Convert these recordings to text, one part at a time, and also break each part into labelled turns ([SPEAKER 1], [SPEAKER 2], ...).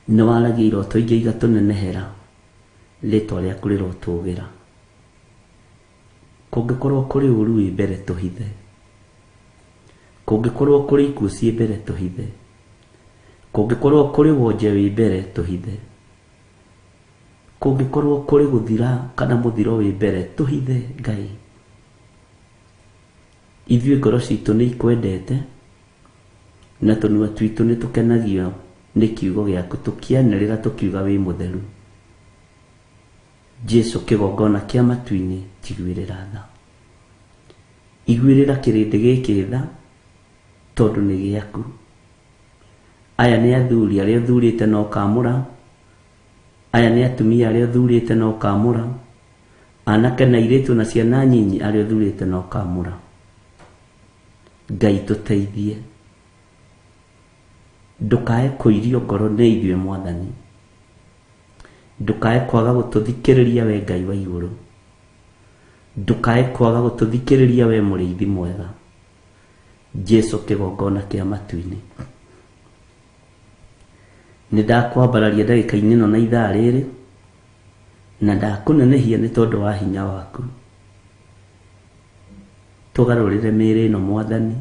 [SPEAKER 1] nĩ waragia iroto ingĩ igatũnenehera, rĩtwa rĩaku rĩrotũgĩra. Kũngĩkorwo kũrĩ ũru wĩ mbere tũhithe, kũngĩkorwo kũrĩ ikuũ ciĩ mbere tũhithe, kũngĩkorwo kũrĩ wonje wĩ mbere tũhithe, kũngĩkorwo kũrĩ gũthira kana mũthiro wĩ mbere tũhithe. Ngai, ithuĩ ngoro citũ nĩ ikwendete na tũnua twitũ nĩ tũkenagio nĩ kiugo gĩaku, tũkĩanĩrĩra tũkiuga wĩ mũtheru. Jesu kĩgongona kĩa matu-inĩ, njiguĩrĩra tha, iguĩrĩra kĩrĩndĩ gĩkĩ tha, tondũ nĩ gĩaku. Aya nĩ athuri arĩa ũthurĩte na ũkamũra, aya nĩ atumia arĩa ũthurĩte na ũkamũra, anake na airĩtu na ciana nyinyi arĩa ũthurĩte na ũkamũra. Ngai, tũteithie, ndũkae kũirio ngoro nĩ ithuĩ Mwathani, ndũkae kwaga gũtũthikĩrĩria we Ngai wa igũrũ, ndũkae kwaga gũtũthikĩrĩria we mũrĩithi mwega. Jesu kĩgongona kĩa matu-inĩ, nĩ ndakwambararia ndagĩka-inĩ ĩno na ithaa rĩrĩ, na ndakũnenehia nĩ tondũ wa hinya waku. Tũgarũrĩre mĩĩrĩ ĩno Mwathani,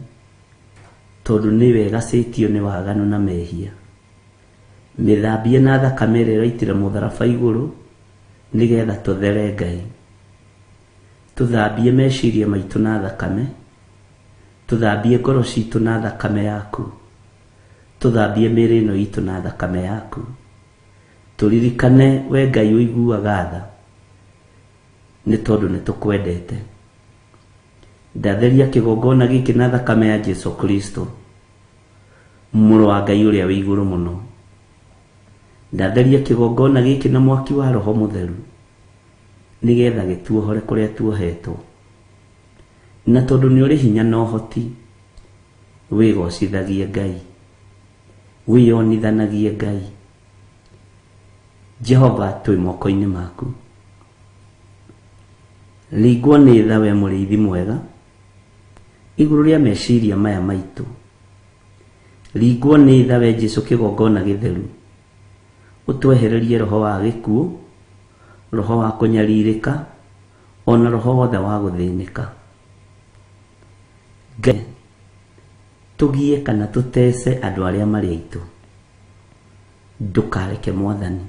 [SPEAKER 1] tondũ nĩwe gacĩtio nĩ waganu na mehia. Mĩthambie na thakame ĩrĩa ĩraitĩra mũtharaba igũrũ, nĩgetha tũthere Ngai. Tũthambie meciria maitũ na thakame, tũthambie ngoro citũ na thakame yaku, tũthambie mĩĩrĩ ĩno itũ na thakame yaku. Tũririkane we Ngai ũiguaga tha, nĩ tondũ nĩ tũkwendete. Ndatheria kĩgongona gĩkĩ na thakame ya Jesu Kristo, mũrũ wa Ngai ũrĩa wĩ igũrũ mũno. Ndatheria kĩgongona gĩkĩ na mwaki wa Roho Mũtheru, nĩgetha gĩtuohore kũrĩa tuohetwo. Na tondũ nĩ ũrĩ hinya na ũhoti, wĩgocithagie Ngai, wĩyonithanagie Ngai. Jehova, twĩ moko-inĩ maku. Ringwo nĩ tha we mũrĩithi mwega, igũrũ rĩa meciria maya maitũ. Ringwo nĩ tha we Jesu kĩgongona gĩtheru, ũtwehererie roho wa gĩkuũ, roho wa kũnyarirĩka, ona roho wothe wa gũthĩnĩka. Ngai, tũgie kana tũtece andũ arĩa marĩ aitũ, ndũkareke Mwathani.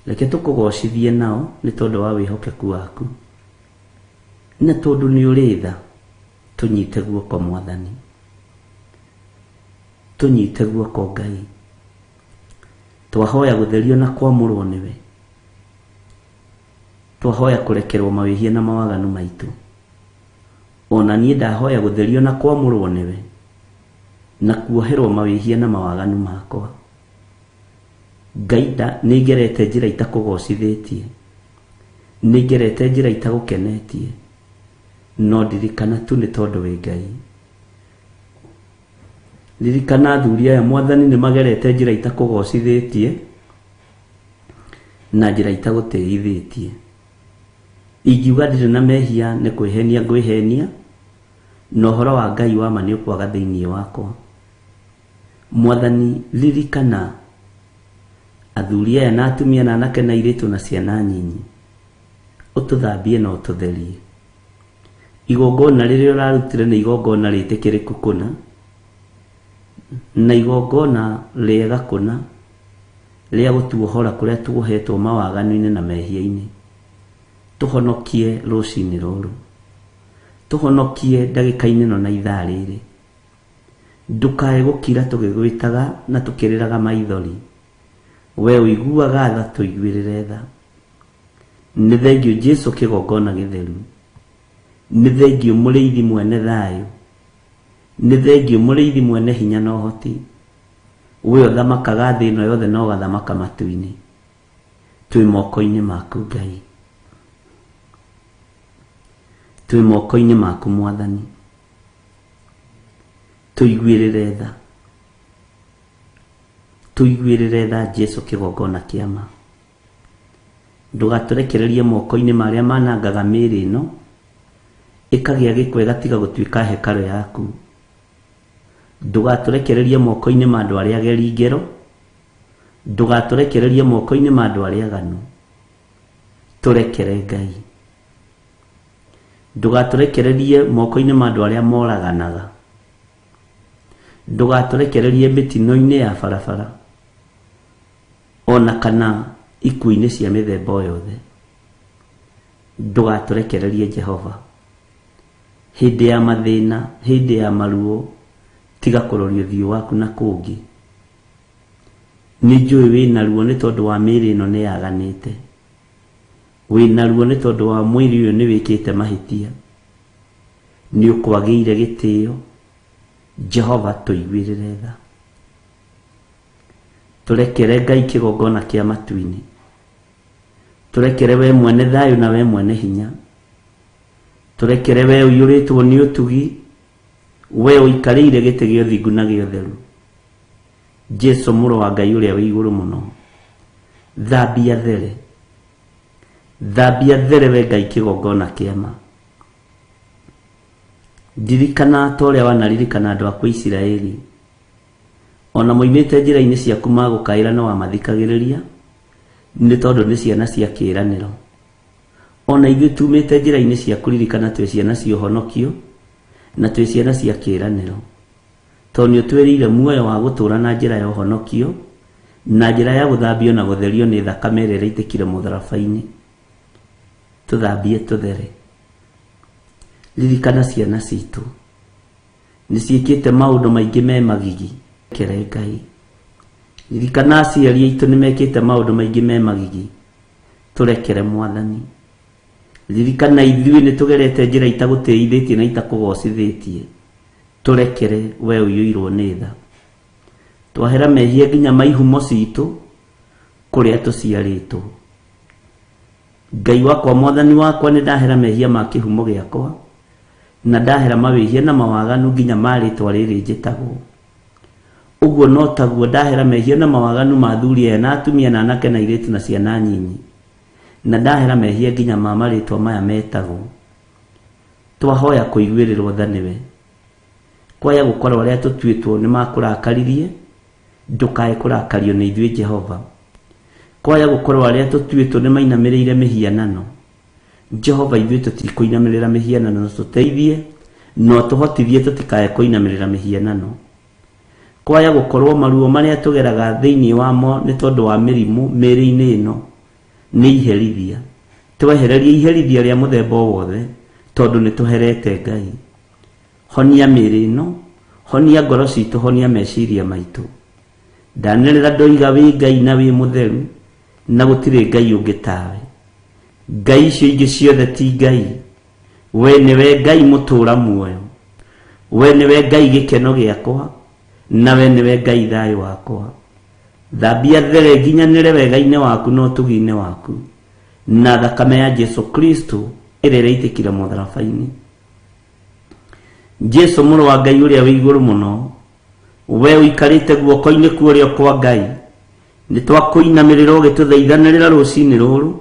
[SPEAKER 1] Reke tũkũgocithie nao nĩ tondũ wa wĩhokeku waku, na tondũ nĩ ũrĩ tha. Tũnyite guoko Mwathani, tũnyite guoko Ngai. Twahoya gũtherio na kwamũrwo nĩwe, twahoya kũrekerwo mawĩhia na mawaganu maitũ. Ona niĩ ndahoya gũtherio na kwamũrwo nĩwe, na kuoherwo mawĩhia na mawaganu makwa. Ngai, nĩ ngerete njĩra itakũgocithĩtie, nĩ ngerete njĩra itagũkenetie, no ndirikana tu nĩ tondũ wĩ Ngai. Ririkana athuri aya Mwathani nĩ magerete njĩra itakũgocithĩtie na njĩra itagũtĩithĩtie. Ingiuga ndirĩ na mehia nĩ kwĩhenia ngwĩhenia, na ũhoro wa Ngai wa ma nĩ ũkwaga thĩinĩ wakwa. Mwathani, ririkana athuri aya na atumia na anake na airĩtu na ciana nyinyi, ũtũthambie na ũtũtherie. Igongona rĩrĩa ũrarutire nĩ igongona rĩtĩkĩrĩku kũna, na igongona rĩega kũna, rĩa gũtuohora kũrĩa tuohetwo mawaganu-inĩ na mehia-inĩ. Tũhonokie rũcinĩ rũrũ, tũhonokie ndagĩka-inĩ ĩno na ithaa rĩrĩ. Ndũkae gũkira tũgĩgwĩtaga na tũkĩrĩraga maithori. We ũiguaga tha, tũiguĩrĩre tha. Nĩ thengiũ Jesu kĩgongona gĩtheru, nĩ thengiũ mũrĩithi mwene thayũ, nĩ thengiũ mũrĩithi mwene hinya na ũhoti. We ũthamakaga thĩ ĩno yothe na ũgathamaka matu-inĩ. Twĩ moko-inĩ maku Ngai, twĩ moko-inĩ maku Mwathani. Tũiguĩrĩre tha, tũiguĩrĩre tha Jesu kĩgongona kĩa ma. Ndũgatũrekererie moko-inĩ marĩa manangaga mĩĩrĩ ĩno, ĩkagĩa gĩko ĩgatiga gũtuĩka hekarũ yaku. Ndũgatũrekererie moko-inĩ ma andũ arĩa ageri ngero, ndugaturekererie moko-inĩ ma andũ arĩa aganu, turekere Ngai. Ndugaturekererie moko-inĩ ma andũ arĩa moraganaga, ndugaturekererie mĩtino-inĩ ya barabara ona kana ikuũ-inĩ cia mĩthemba o yothe. Ndugaturekererie Jehova hĩndĩ ya mathĩna, hĩndĩ ya maruo, tiga kũroria ũthiũ waku na kũngĩ. Nĩ njũĩ wĩna ruo nĩ tondũ wa mĩĩrĩ ĩno nĩ yaganĩte, wĩna ruo nĩ tondũ wa mwĩrĩ ũyũ nĩ wĩkĩte mahĩtia, nĩ ũkwagĩire gĩtĩo. Jehova tũiguĩrĩre tha, turekere Ngai kĩgongona kĩa matu-inĩ, turekere we mwene thayũ na we mwene hinya, turekere we ũiyũrĩtwo nĩ ũtugi, we ũikarĩire gĩtĩ gĩa ũthingu na gĩa ũtheru. Jesu mũrũ wa Ngai ũrĩa wĩ igũrũ mũno, thambia there, thambia there we Ngai kĩgongona kĩa ma. Ndirikana ta ũrĩa wanaririkana andũ aku Isiraeli, ona moimĩte njĩra-inĩ ciaku magũkaĩra na wamathikagĩrĩria, nĩ tondũ nĩ ciana cia kĩĩranĩro. Ona ithuĩ tumĩte njĩra-inĩ ciaku, ririkana twĩ ciana cia ũhonokio na twĩ ciana cia kĩĩranĩro, tondũ nĩ ũtwĩrĩire muoyo wa gũtũũra na njĩra ya ũhonokio, na njĩra ya gũthambio na gũtherio nĩ thakame ĩrĩa ĩitĩkire mũtharaba-inĩ. Tũthambie tũthere. Ririkana ciana citũ nĩ ciĩkĩte maũndũ maingĩ me magigi, kere Ngai. Ririkana aciari aitũ nĩ mekĩte maũndũ maingĩ me magigi, turekere Mwathani. Ririkana ithuĩ nĩ tũgerete njĩra itagũtĩithĩtie na itakũgocithĩtie, turekere we ũiyũirwo nĩ tha. Twahera mehia nginya maihumo citũ kũrĩa tũciarĩtwo. Ngai wakwa, Mwathani wakwa, nĩ ndahera mehia ma kĩhumo gĩakwa, na ndahera mawĩhia na mawaganu nginya marĩtwa rĩrĩ njĩtagwo. Ũguo no taguo ndahera mehia na mawaganu ma athuri aya na atumia na anake na airĩtu na ciana nyinyi, na ndahera mehia nginya ma marĩtwa maya metagwo. Twahoya kũiguĩrĩrwo tha nĩwe, kwaya gũkorwo arĩa tũtuĩtwo nĩ makũrakaririe, ndũkae kũrakario nĩ ithuĩ Jehova. Kwaya gũkorwo arĩa tũtuĩtwo nĩ mainamĩrĩire mĩhianano, Jehova ithuĩ tũtikũinamĩrĩra mĩhianano, tũteithie no tũhotithie tũtikae kũinamĩrĩra mĩhianano. Kwaya gũkorwo maruo marĩa tũgeraga thĩinĩ wamo nĩ tondũ wa mĩrimũ mĩĩrĩ-inĩ ĩno nĩ iherithia, twehererie iherithia rĩa mũthemba o wothe, tondũ nĩ tũherete Ngai. Honia mĩĩrĩ ĩno, honia ngoro citũ, honia meciria maitũ. Ndanĩrĩra ndoiga wĩ Ngai na wĩ mũtheru, na gũtirĩ Ngai ũngĩ tawe. Ngai icio ingĩ ciothe ti Ngai. We nĩwe Ngai mũtũũra muoyo, we nĩwe Ngai gĩkeno gĩakwa, na we nĩwe Ngai thayũ wakwa. Thambia there nginyanĩre wega-inĩ waku na ũtugi-inĩ waku, na thakame ya Jesu Kristo ĩrĩa ĩraitĩkire mũtharaba-inĩ. Jesu mũrũ wa Ngai ũrĩa wĩ igũrũ mũno, we ũikarĩte guoko-inĩ kuorĩo kwa Ngai, nĩ twakũinamĩrĩra ũgĩtũthaithanĩrĩra rũcinĩ rũrũ,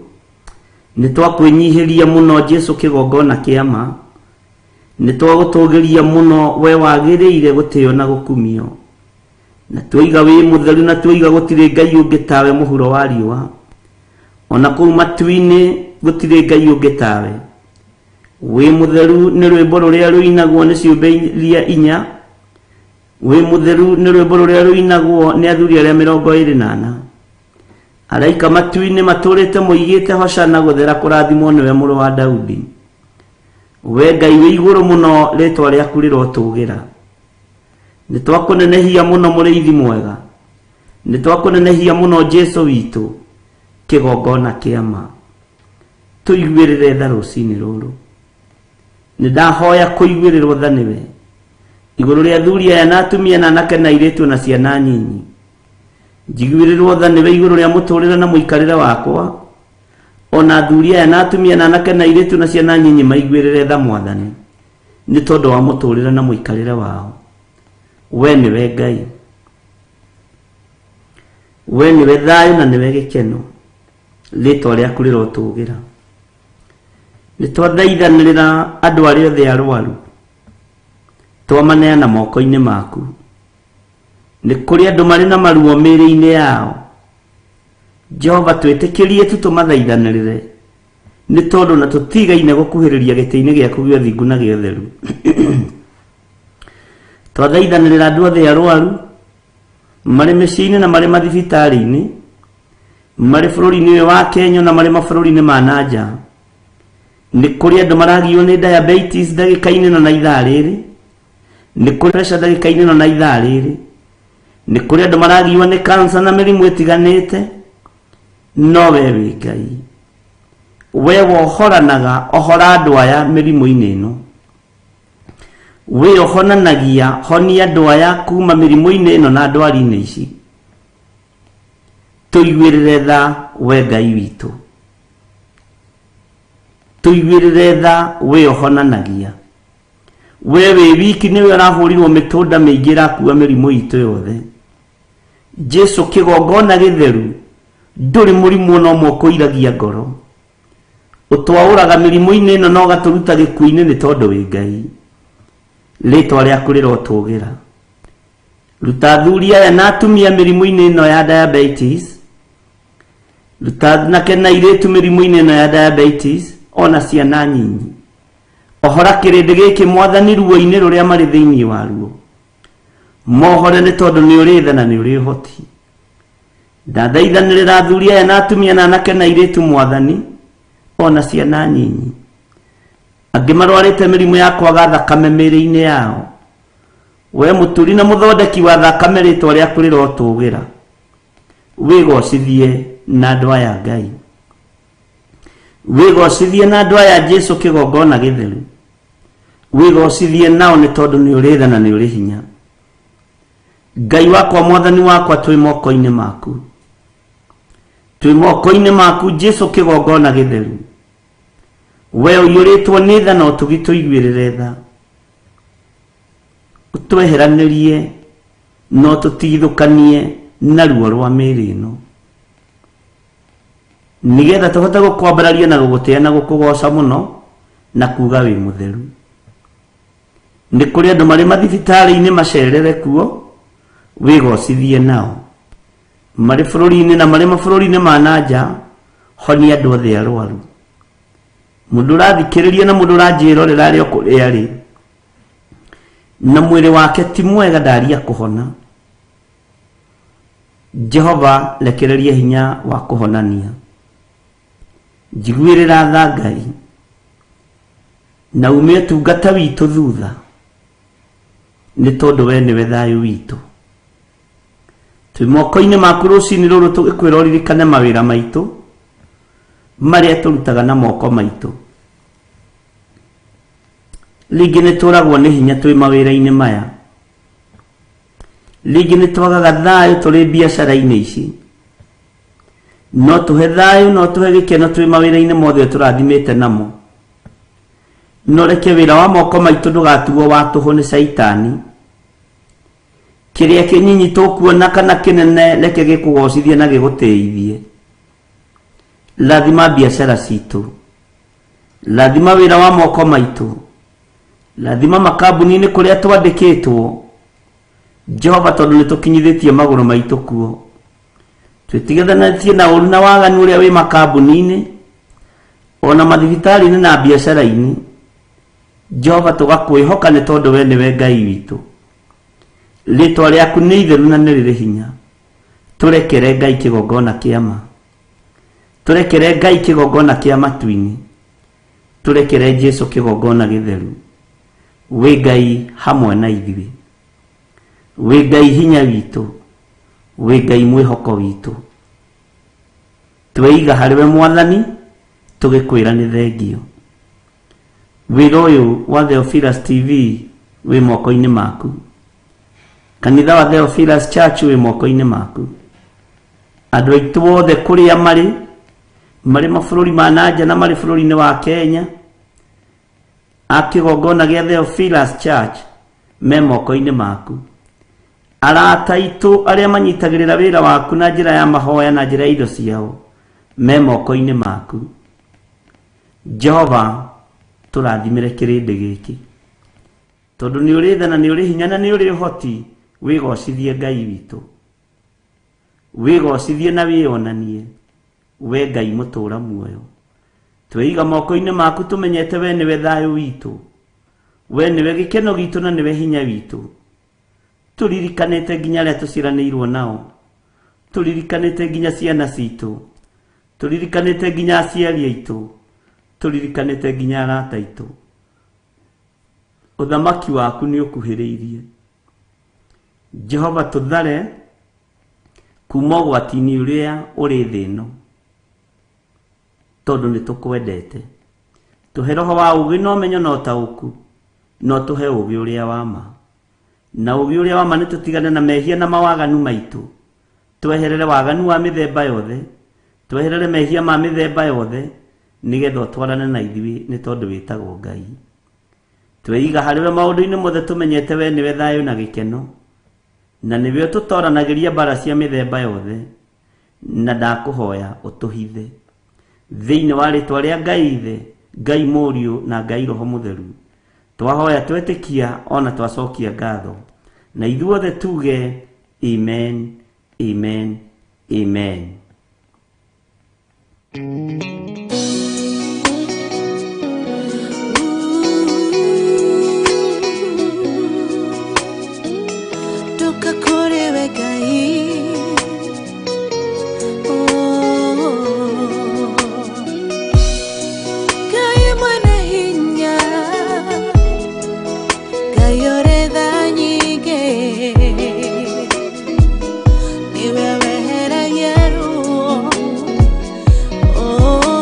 [SPEAKER 1] nĩ twakwĩnyihĩria mũno Jesu kĩgongona kĩa ma, nĩ twagũtũgĩria mũno we wagĩrĩire gũtĩo na gũkumio, na twoiga wĩ mũtheru, na twoiga gũtirĩ Ngai ũngĩ tawe mũhuro wa riũa, ona kũu matu-inĩ gũtirĩ Ngai ũngĩ tawe. Wĩ mũtheru nĩ rwĩmbo rũrĩa rũinagwo nĩ ciũmbe iria inya, wĩ mũtheru nĩ rwĩmbo rũrĩa rũinagwo nĩ athuri arĩa 24. Araika matu-inĩ matũrĩte moigĩte hosana, gũthera kũrathimwo nĩwe mũrũ wa Daudi. We Ngai wĩ igũrũ mũno, rĩtwa rĩaku rĩrotũgĩra. Nĩ twakũnenehia mũno mũrĩithi mwega, nĩ twakũnenehia mũno Jesu witũ, kĩgongona kĩa ma. Tũiguĩrĩre tha rũcinĩ rũrũ. Nĩ ndahoya kũiguĩrĩrwo tha nĩwe igũrũ rĩa athuri aya na atumia na anake na airĩtu na ciana nyinyi. Njiguĩrĩrwo tha nĩwe igũrũ rĩa mũtũũrĩre na mũikarĩre wakwa, ona athuri aya na atumia na anake na airĩtu na ciana nyinyi maiguĩrĩre tha Mwathani, nĩ tondũ wa mũtũũrĩre na mũikarĩre wao. We nĩwe Ngai, we nĩwe thayũ na nĩwe gĩkeno, rĩtwa rĩaku rĩrotũgĩra. Nĩ twathaithanĩrĩra andũ arĩa othe arwaru, twamaneana moko-inĩ maku. Nĩ kũrĩ andũ marĩ na maruo mĩĩrĩ-inĩ yao, Jehova twĩtĩkĩrie tu tũmathaithanĩrĩre nĩ tondũ na tũtigaine gũkuhĩrĩria gĩtĩ-inĩ gĩaku gĩa ũthingu na gĩa ũtheru. Twathaithanĩrĩra andũ othe arwaru marĩ mĩciĩ-inĩ na marĩ mathibitarĩ-inĩ, marĩ bũrũri-inĩ ũyũ wa Kenya na marĩ mabũrũri-inĩ ma nanja. Nĩ kũrĩ andũ maragio nĩ diabetes ndagĩka-inĩ ĩno na ithaa rĩrĩ, nĩ kũrĩ pressure ndagĩka-inĩ ĩno na ithaa rĩrĩ, nĩ kũrĩ andũ maragio nĩ cancer na mĩrimũ ĩtiganĩte. No we wĩ Ngai, we wohoranaga, ohora andũ aya mĩrimũ-inĩ ĩno. We ohonanagia, honia andũ aya kuma mĩrimũ-inĩ ĩno na ndwari-inĩ ici. Tũiguĩrĩre tha we Ngai witũ, tũiguĩrĩre tha we ohonanagia. We wĩ wiki nĩwe ũrahũrirwo mĩtũnda mĩingĩ ĩrakua mĩrimũ itũ yothe. Jesu kĩgongona gĩtheru, ndũrĩ mũrimũ no ũmwe ũkũiragia ngoro. Ũtwaũraga mĩrimũ-inĩ ĩno na ũgatũruta gĩkuũ-inĩ nĩ tondũ wĩ Ngai. Rĩtwa rĩaku rĩrotũgĩra. Ruta athuri aya na atumia mĩrimũ-inĩ ĩno ya diabetes, ruta anake na airĩtu mĩrimũ-inĩ ĩno ya diabetes, ona ciana nyinyi. Ohora kĩrĩndĩ gĩkĩ Mwathani ruo-inĩ rũrĩa marĩ thĩinĩ waruo. Mohore nĩ tondũ nĩ ũrĩ tha na nĩ ũrĩ ũhoti. Ndathaithanĩrĩra athuri aya na atumia na anake na airĩtu Mwathani, ona ciana nyinyi. Angĩ marwarĩte mĩrimũ ya kwaga thakame mĩĩrĩ-inĩ yao. We mũturi na mũthondeki wa thakame, rĩtwa rĩaku rĩrotũgĩra. Wĩgocithie na andũ aya Ngai, wĩgocithie na andũ aya Jesu kĩgongona gĩtheru. Wĩgocithie nao nĩ tondũ nĩ ũrĩ tha na nĩ ũrĩ hinya. Ngai wakwa, Mwathani wakwa, twĩ moko-inĩ maku, twĩ moko-inĩ maku Jesu kĩgongona gĩtheru. We ũiyũrĩtwo nĩ tha na ũtugi, tũiguĩrĩre tha. Ũtweheranĩrie no tũtigithũkanie na ruo rwa mĩĩrĩ ĩno, nĩgetha tũhote gũkwambararia na gũgũtĩa na gũkũgoca mũno na kuga wĩ mũtheru. Nĩ kũrĩ andũ marĩ mathibitarĩ-inĩ macerere kuo, wĩgocithie nao. Marĩ bũrũri-inĩ na marĩ mabũrũri-inĩ ma nanja, honia andũ othe arwaru. Mũndũ ũrathikĩrĩria na mũndũ ũranjĩrorera arĩ o kũrĩa arĩ, na mwĩrĩ wake ti mwega, ndaria kũhona. Jehova, rekereria hinya wa kũhonania. Njiguĩrĩra tha Ngai, na ume ũtungata witũ thutha, nĩ tondũ we nĩwe thayũ witũ. Twĩ moko-inĩ maku rũciinĩ rũrũ, tũgĩkwĩra ũririkane mawĩra maitũ marĩa tũrutaga na moko maitũ. Rĩngĩ nĩ tũragwo nĩ hinya twĩ mawĩra-inĩ maya, rĩngĩ nĩ twagaga thayũ tũrĩ biacara-inĩ ici. No tũhe thayũ, no tũhe gĩkeno twĩ mawĩra-inĩ mothe tũrathimĩte namo. No reke wĩra wa moko maitũ ndũgatuo wa tũhũ nĩ Saitani. Kĩrĩa kĩnyinyi tũkuona kana kĩnene, reke gĩkũgocithie na gĩgũteithie. Lathima biacara citũ, lathima wĩra wa moko maitũ, lathima makambuni-inĩ kũrĩa twandĩkĩtwo. Jehova, tondũ nĩ tũkinyithĩtie magũrũ maitũ kuo. Twĩtigithanĩtie na ũru na waganu ũrĩa wĩ makambuni-inĩ, ona mathibitarĩ-inĩ na biacara-inĩ. Jehova, tũgakwĩhoka nĩ tondũ we nĩwe Ngai witũ. Rĩtwa rĩaku nĩ itheru na nĩ rĩrĩ hinya. Tũrekere Ngai kĩgongona kĩa ma, tũrekere Ngai kĩgongona kĩa matu-inĩ, tũrekere Jesu kĩgongona gĩtheru. Wĩ Ngai hamwe na ithuĩ, wĩ Ngai hinya witũ, wĩ Ngai mwĩhoko witũ. Tweiga harĩ we Mwathani, tũgĩkwĩra nĩ thengio. Wĩra ũyũ wa Theophilus TV wĩ moko-inĩ maku. Kanitha wa Theophilus Church wĩ moko-inĩ maku. Andũ aitũ othe kũrĩa marĩ mabũrũri ma nanja na marĩ bũrũri-inĩ wa Kenya, a kĩgongona gĩa Theophilus Church me moko-inĩ maku. Arata aitũ arĩa manyitagĩrĩra wĩra waku na njĩra ya mahoya na njĩra ya indo ciao, me moko-inĩ maku. Jehova, tũrathimĩre kĩrĩndĩ gĩkĩ, tondũ nĩ ũrĩ tha na nĩ ũrĩ hinya na nĩ ũrĩ ũhoti. Wĩgocithie Ngai witũ, wigocithie na wionanie we Ngai mutura muoyo tweiga moko-ini maku tumenyete we niwe thayo witu we niwe gikeno gitu na niwe hinya witu turirikanite nginya aria tuciranirwo nao turirikanite nginya ciana citu turirikanite nginya aciari aitu turirikanite nginya arata aitu uthamaki waku ni ukuhiriirie Jehova tuthare kuma gwatini uria uri thino tondu ni tukwendete tuhe roho wa ugi no menyo no tauku no tuhe ugi uria wa ma na ugi uria wa ma ni tutigane na mehia na mawaganu maitu tweherere waganu wa mithemba yothe tweherere mehia ma mithemba yothe nigetho twarane na ithui ni tondu witagwo Ngai tweiga hariwe maundu-ini mothe tumenyete we niwe thayo na gikeno na niwe tutoranagiria mbara cia mithemba yothe na ndakuhoya utuhithe thiini wa ritwa ria Ngai ithe Ngai Muriu na Ngai Roho Mutheru twahoya twetikia ona twacokia ngatho na ithuothe tuge amen amen amen.
[SPEAKER 2] Oh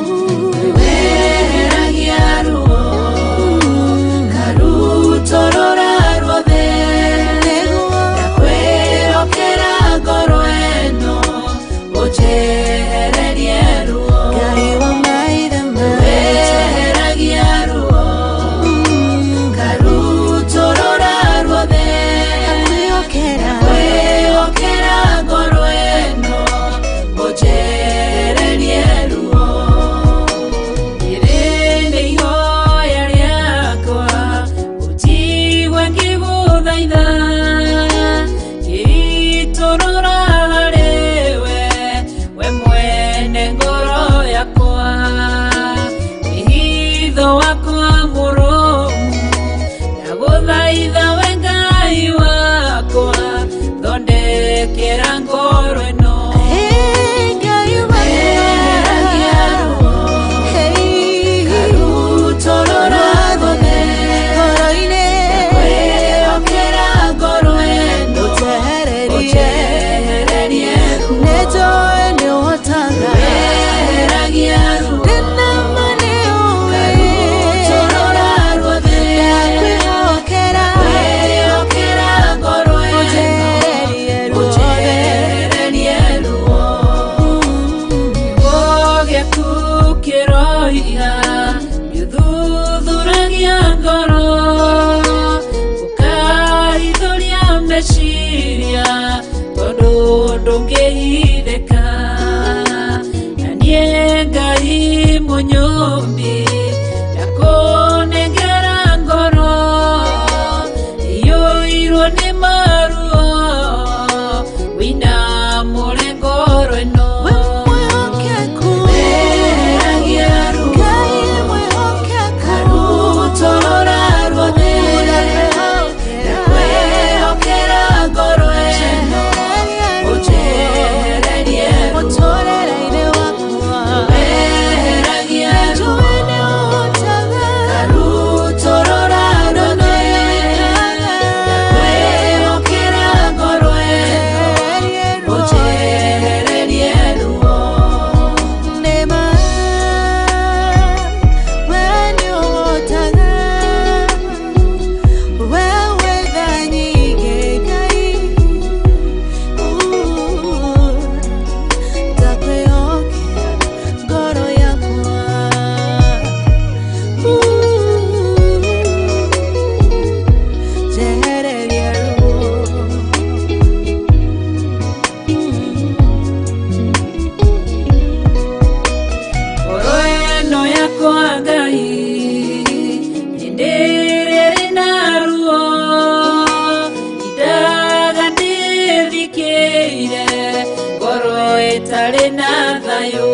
[SPEAKER 2] thayo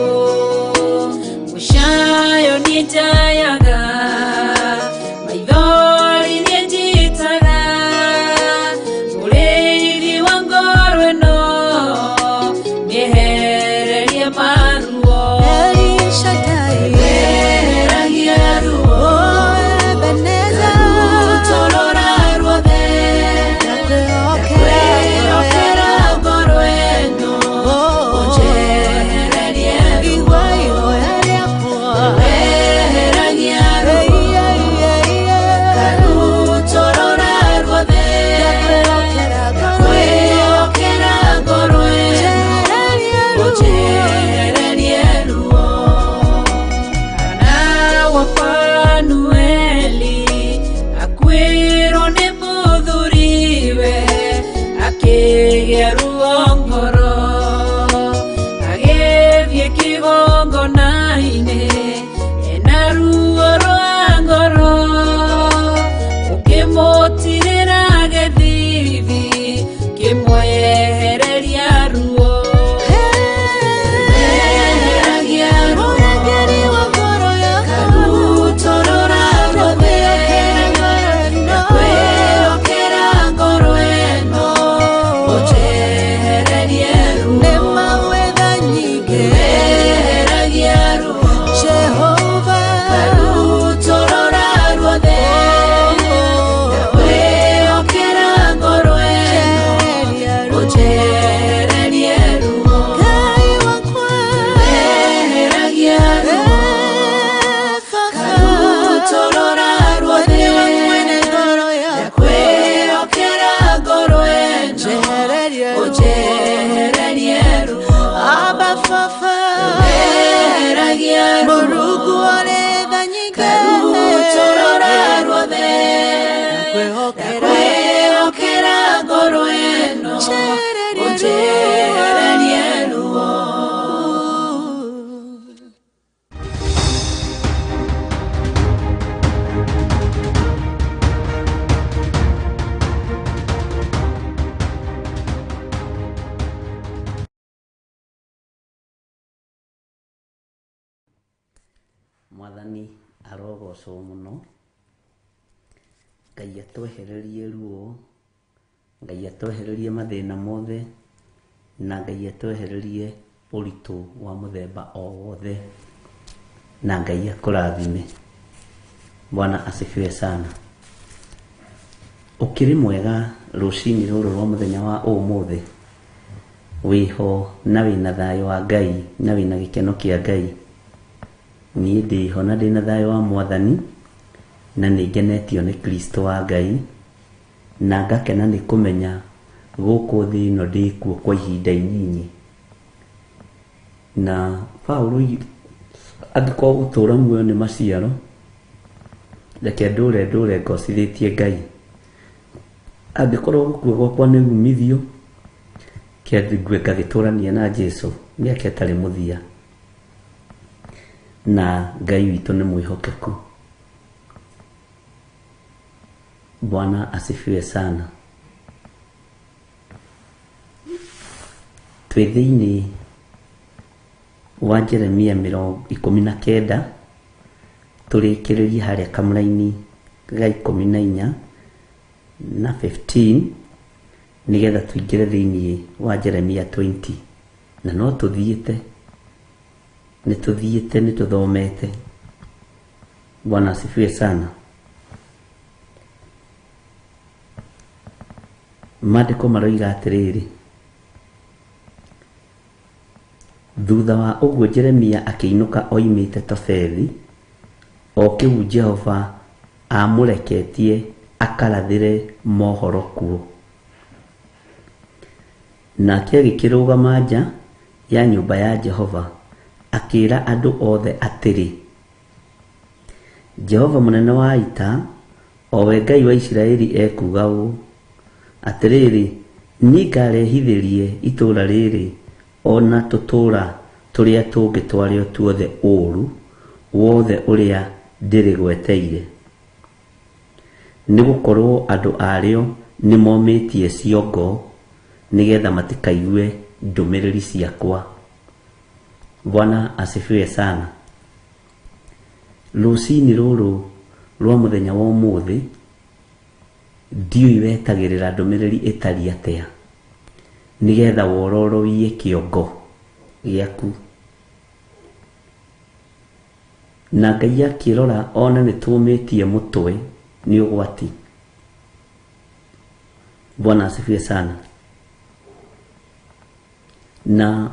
[SPEAKER 2] mushayo nitayaga maithori njitaga uriri wangorwe no niehererie maruo
[SPEAKER 1] Mwathani arogocwo muno. Ngai atwehererie ruo, Ngai atwehererie mathina mothe, na Ngai atwehererie uritu wa muthemba o wothe, na Ngai akurathime. Bwana asifiwe sana. Ukiri mwega rucini ruru rwa muthenya wa umuthi, wiho na wina thayo wa Ngai na wina gikeno kia Ngai. Niĩ ndĩho na ndĩna thayo wa Mwathani, na nĩngenetio nĩ Kristo wa Ngai, na ngakena nĩ kũmenya gũkũ thĩ ĩno ndĩkuo kwa ihinda inini. Na Paulo angĩkorwo gũtũũra muoyo nĩ maciaro, reke ndũre ngocithĩtie Ngai. Angĩkorwo gũkua gwakwa nĩ umithio, ke ngue ngagĩtũrania na Jesũ nĩake atarĩ mũthia, na Ngai witũ nĩ mwĩhokeku. Bwana asifiwe sana. Twĩ thĩinĩ wa Jeremia 19 tũrĩkĩrĩrie harĩa kamũra-inĩ ga 14 na 15 nĩgetha tũingĩre thĩinĩ wa Jeremia 20. Na no tũthiĩte nĩtũthomete. Bwana asifiwe sana. Maandĩko maroiga atĩrĩrĩ: thutha wa ũguo Jeremia akĩinũka oimĩte Tofethi, o kĩu Jehova amũreketie akarathĩre mohoro kuo. Nake agĩkĩrũgama nja ya nyũmba ya Jehova, akĩra andũ othe atĩrĩ: Jehova mũnene wa ita, o we Ngai wa Isiraeli, ekuga ũũ atĩrĩrĩ, niĩ ngarehithĩrie itũũra rĩrĩ ona tũtũũra tũrĩa tũngĩ twarĩo tuothe ũũru wothe ũrĩa ndĩrĩgweteire, nĩgũkorwo andũ arĩo nĩmomĩtie ciongo nĩgetha matikaigue ndũmĩrĩri ciakwa. Bwana asifiwe sana. Rũcinĩ rũrũ rwa mũthenya wa ũmũthĩ ndiũĩ wetagĩrĩra ndũmĩrĩri ĩtariĩ atĩa nĩgetha wororoie kĩongo gĩaku. Na Ngai akĩrora ona nĩtũmĩtie mũtwe nĩ ũgwati. Bwana asifiwe sana. Na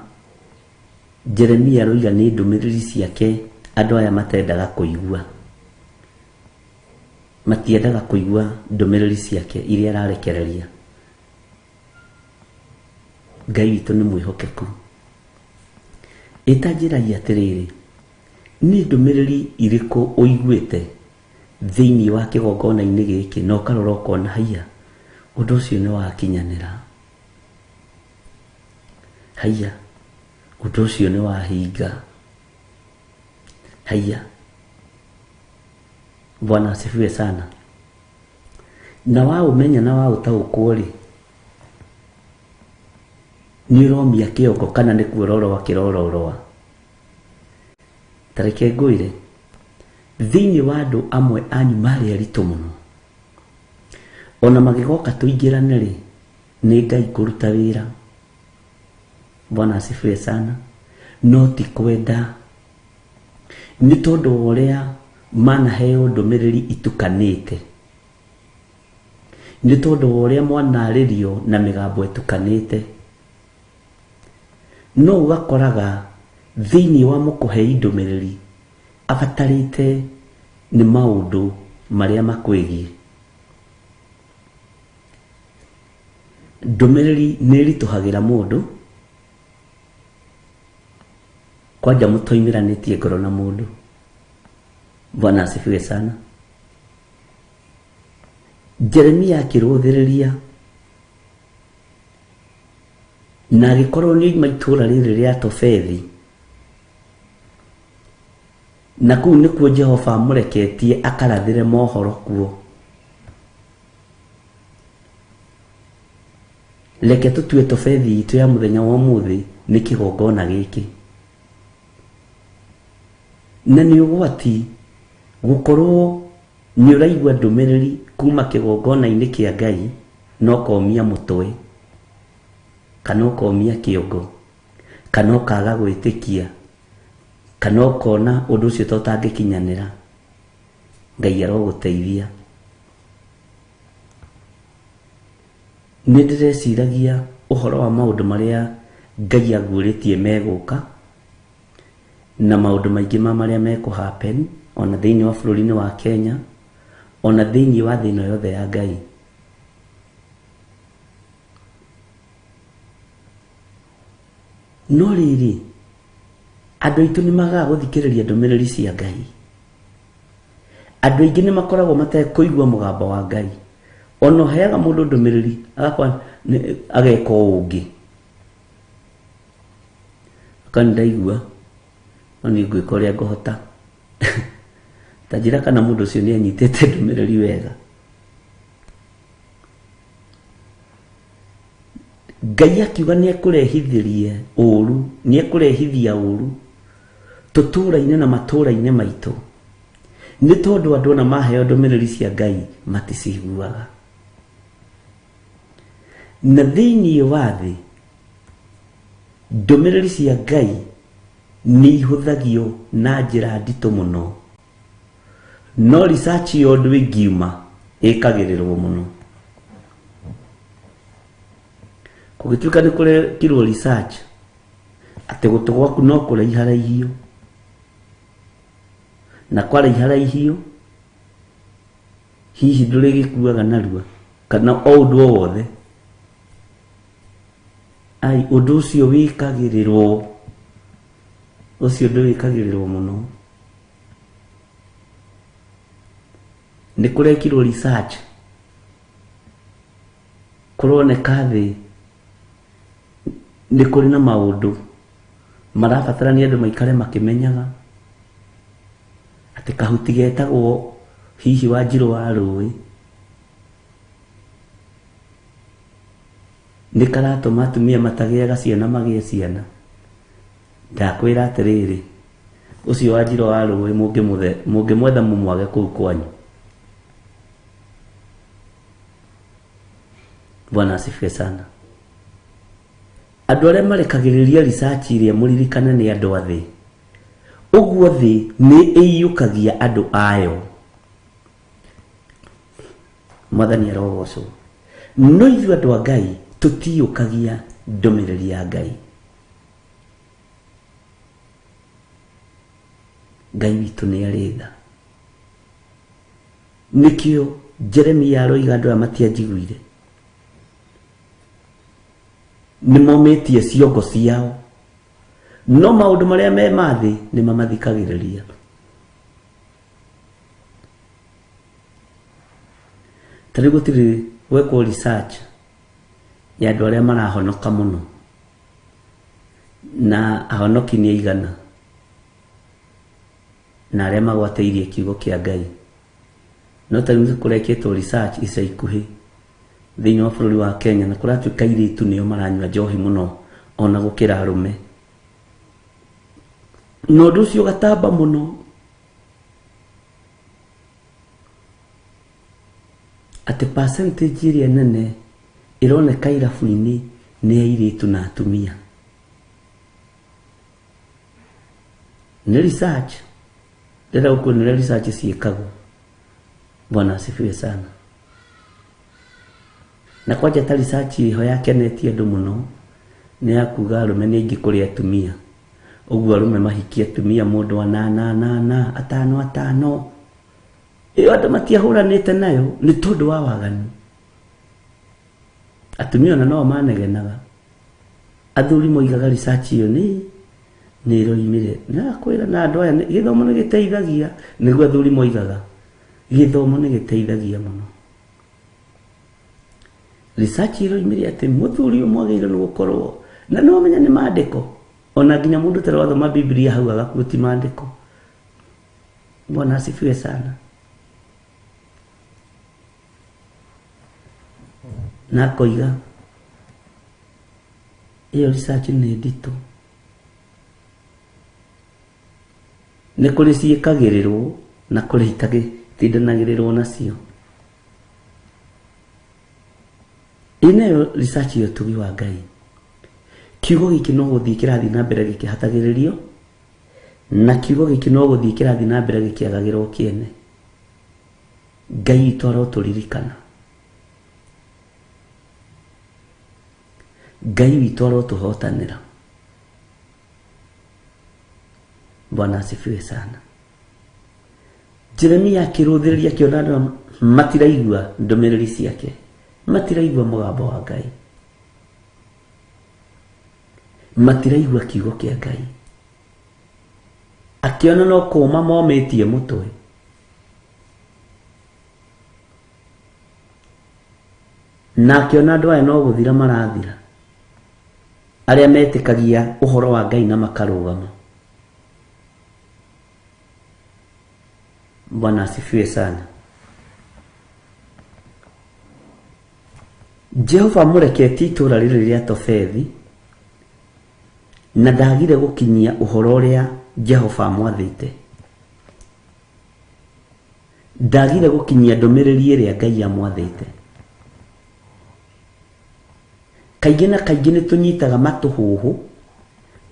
[SPEAKER 1] Jeremia roiga nĩ ndũmĩrĩri ciake andũ aya matendaga kũigua. Matiendaga kũigua ndũmĩrĩri ciake iria ararekereria. Ngai witũ nĩ mwĩhokeku. Ĩtanjĩragia atĩrĩrĩ, nĩ ndũmĩrĩri irĩkũ ũiguĩte thĩinĩ wa kĩgongona-inĩ gĩkĩ na ũkarora ũkona haiya ũndũ ũcio nĩ wakinyanĩra, haiya ũndũ ũcio nĩ wahinga, haiya. Bwana asifiwe sana. Na waũmenya na waũtaũkwo rĩ, nĩ ũromia kĩongo kana nĩ kuororoa kĩrororoa. Tareke ngwĩre, thĩinĩ wa andũ amwe anyu marĩ aritũ mũno, ona magĩgoka tũingĩrane rĩ, nĩ Ngai kũruta wĩra. Bwana asifiwe sana. No ti kwenda, nĩ tondũ ũrĩa manaheo ndũmĩrĩri itukanĩte, nĩ tondũ ũrĩa mwanarĩrio na mĩgambo ĩtukanĩte. No ũgakoraga thĩinĩ wa mũkũhei ndũmĩrĩri abatarĩte nĩ maũndũ marĩa makwĩgiĩ. Ndũmĩrĩri nĩ ĩritũhagĩra mũndũ, kwanja mũtoimĩranĩtie ngoro na mũndũ. Bwana asifiwe sana. Jeremia akĩrũthĩrĩria na agĩkorwo nĩ maitũra rĩrĩ rĩa Tofethi, na kũu nĩkuo Jehova amũreketie akarathĩre mohoro kuo. Reke tũtue Tofethi itũ ya mũthenya wa ũmũthĩ nĩ kĩgongona gĩkĩ. Na nĩ ũgwati gũkorwo nĩ ũraigua ndũmĩrĩri kuma kĩgongona-inĩ kĩa Ngai na ũkomia mũtwe, kana ũkomia kĩongo, kana ũkaga gwĩtĩkia, kana ũkona ũndũ ũcio tũtangĩkinyanĩra. Ngai arogũteithia. Nĩ ndĩreciragia ũhoro wa maũndũ marĩa Ngai aguũrĩtie megũka, na maũndũ maingĩ marĩa mekũhappen ona thĩinĩ wa bũrũri-inĩ wa Kenya, ona thĩinĩ wa thĩ ĩno yothe ya Ngai. No rĩrĩ, andũ aitũ nĩ magaga gũthikĩrĩria ndũmĩrĩri cia Ngai. Andũ aingĩ nĩ makoragwo matekũigua mũgambo wa Ngai. Ona ũheaga mũndũ ndũmĩrĩri agakwa ageka ũngĩ, kana ndaigua oni ngwĩka ũrĩa ngũhota. Ta njĩra kana mũndũ ũcio nĩ anyitĩte ndũmĩrĩri wega. Ngai akiuga nĩ ekũrehithĩrie ũũru, nĩ ekũrehithia ũũru tũtũũra-inĩ na matũũra-inĩ maitũ, nĩ tondũ andũ ona maheo ndũmĩrĩri cia Ngai maticiguaga. Na thĩinĩ wa thĩ ndũmĩrĩri cia Ngai nĩ ihũthagio na njĩra nditũ mũno, no research ya ũndũ ĩngiuma ĩkagĩrĩrwo mũno. Kũgĩtuĩka nĩ kũrekirwo research atĩ gũtũ gwaku no kũraiharaihio, na kwaraiharahio hihi ndũrĩgĩkuaga narua kana o ũndũ o wothe, ai ũndũ ũcio wĩkagĩrĩrwo, ũcio ũndũ wĩkagĩrĩrwo mũno. Nĩ kũrekirwo research, kũroneka thĩ nĩ kũrĩ na maũndũ marabatarania andũ maikare makĩmenyaga, atĩ kahuti getagwo hihi Wanjirũ wa rũĩ nĩ karatũma atumia matagĩaga ciana magĩe ciana, ndakwira atiriri ucio Wanjiru wa Rũĩ mũngĩmwetha mũmwage kũu kwanyu. Bwana asifiwe sana. Andũ arĩa marekagĩrĩria research iria mũririkane nĩ andũ athĩ. Ũguo thĩ nĩ ĩiyũkagia andũ ayo. Mwathani arogocwo. No ithuĩ andũ a Ngai tũtiyũkagia ndũmĩrĩri ya Ngai. Ngai witũ nĩ arĩ tha. Nĩkĩo Jeremia aroiga andũ aya matianjiguire. Nĩmomĩtie ciongo ciao. No maũndũ marĩa me mathĩ nĩ mamathikagĩrĩria. Tarĩ gũtirĩ gwekwo research ya andũ arĩa marahonoka mũno na ahonoki nĩ aigana na arĩa magwatĩirie kiugo kĩa Ngai. No tarĩ kũrekĩtwo research ica ikuhĩ thĩinĩ wa bũrũri wa Kenya na kũratuĩka airĩtu nĩo maranyua njohi mũno ona gũkĩra arũme. Na ũndũ ũcio gatamba mũno. Atĩ percentage ĩrĩa nene ĩroneka irabu-inĩ nĩ airĩtu na atumia. Nĩ research. Ndĩrenda gũkuonera research ciĩkagwo. Bwana asifiwe sana. Na kwanja ta research iho yakenetie andũ mũno nĩ ya kuga arũme nĩ aingĩ kũrĩ atumia. Ũguo arũme mahikie atumia mũndũ wa atano. Iyo andũ matiahũranĩte nayo nĩ tondũ wa waganu. Atumia ona no manegenaga. Athuri moigaga research iyo nĩ ĩroimire. Na kwĩra na andũ aya gĩthomo nĩ gĩteithagia. Nĩguo athuri moigaga gĩthomo nĩ gĩteithagia mũno. Research ĩroimire atĩ mũthuri ũmwe agĩrĩirwo nĩ gũkorwo na no menya nĩ maandĩko. Ona nginya mũndũ tarathoma Biblia hau agakuti maandĩko. Bwana asifiwe sana. Na koiga iyo research nĩ nditũ. Nĩ kũrĩ ciĩkagĩrĩrwo na kũrĩ itagĩtindanagĩrĩrwo nacio. Ĩno research iyo tugi wa Ngai. Kiugo gĩkĩ no gũthiĩ kĩrathiĩ na mbere gĩkĩhatagĩrĩrio na kiugo gĩkĩ no gũthiĩ kĩrathiĩ na mbere gĩkĩagagĩrwo kĩene. Ngai witũ arotũririkana. Ngai witũ arotũhotanĩra. Bwana asifiwe sana. Jeremia akĩrũthĩrĩria akĩona andũ matiraigua ndũmĩrĩri ciake. Matiraigua mũgambo wa Ngai. Matiraigua kiugo kĩa Ngai. Akĩona no kũũma momĩtie mũtwe. Na akĩona andũ aya no gũthira marathira. Arĩa metĩkagia ũhoro wa Ngai na makarũgama. Bwana asifiwe sana. Jehova mũreketie itũũra rĩrĩ rĩa Tofethi na ndagire gũkinyia ũhoro ũrĩa Jehova amwathĩte. Ndagire gũkinyia ndũmĩrĩri ĩrĩa Ngai amwathĩte. Kaingĩ na kaingĩ nĩ tũnyitaga matũhũhũ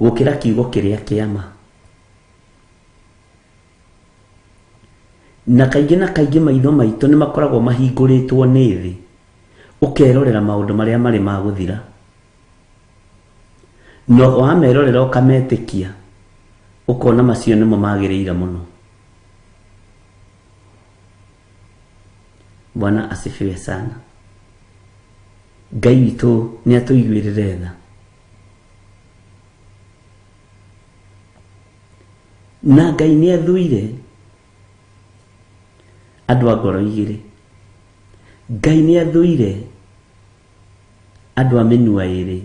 [SPEAKER 1] gũkĩra kiugo kĩrĩa kĩama. Na kaingĩ maitho maitũ nĩ makoragwo mahingũrĩtwo nĩ thĩ. Ũkerorera maũndũ marĩa marĩ ma gũthira. No wamerorera ũkametĩkia. Ũkona macio nĩmo magĩrĩire mũno. Bwana asifiwe sana. Ngai witũ nĩ atũiguĩrĩre tha. Na Ngai nĩ athuire andũ a ngoro igĩrĩ. Ngai nĩ athuire andũ a mĩnua ĩrĩ.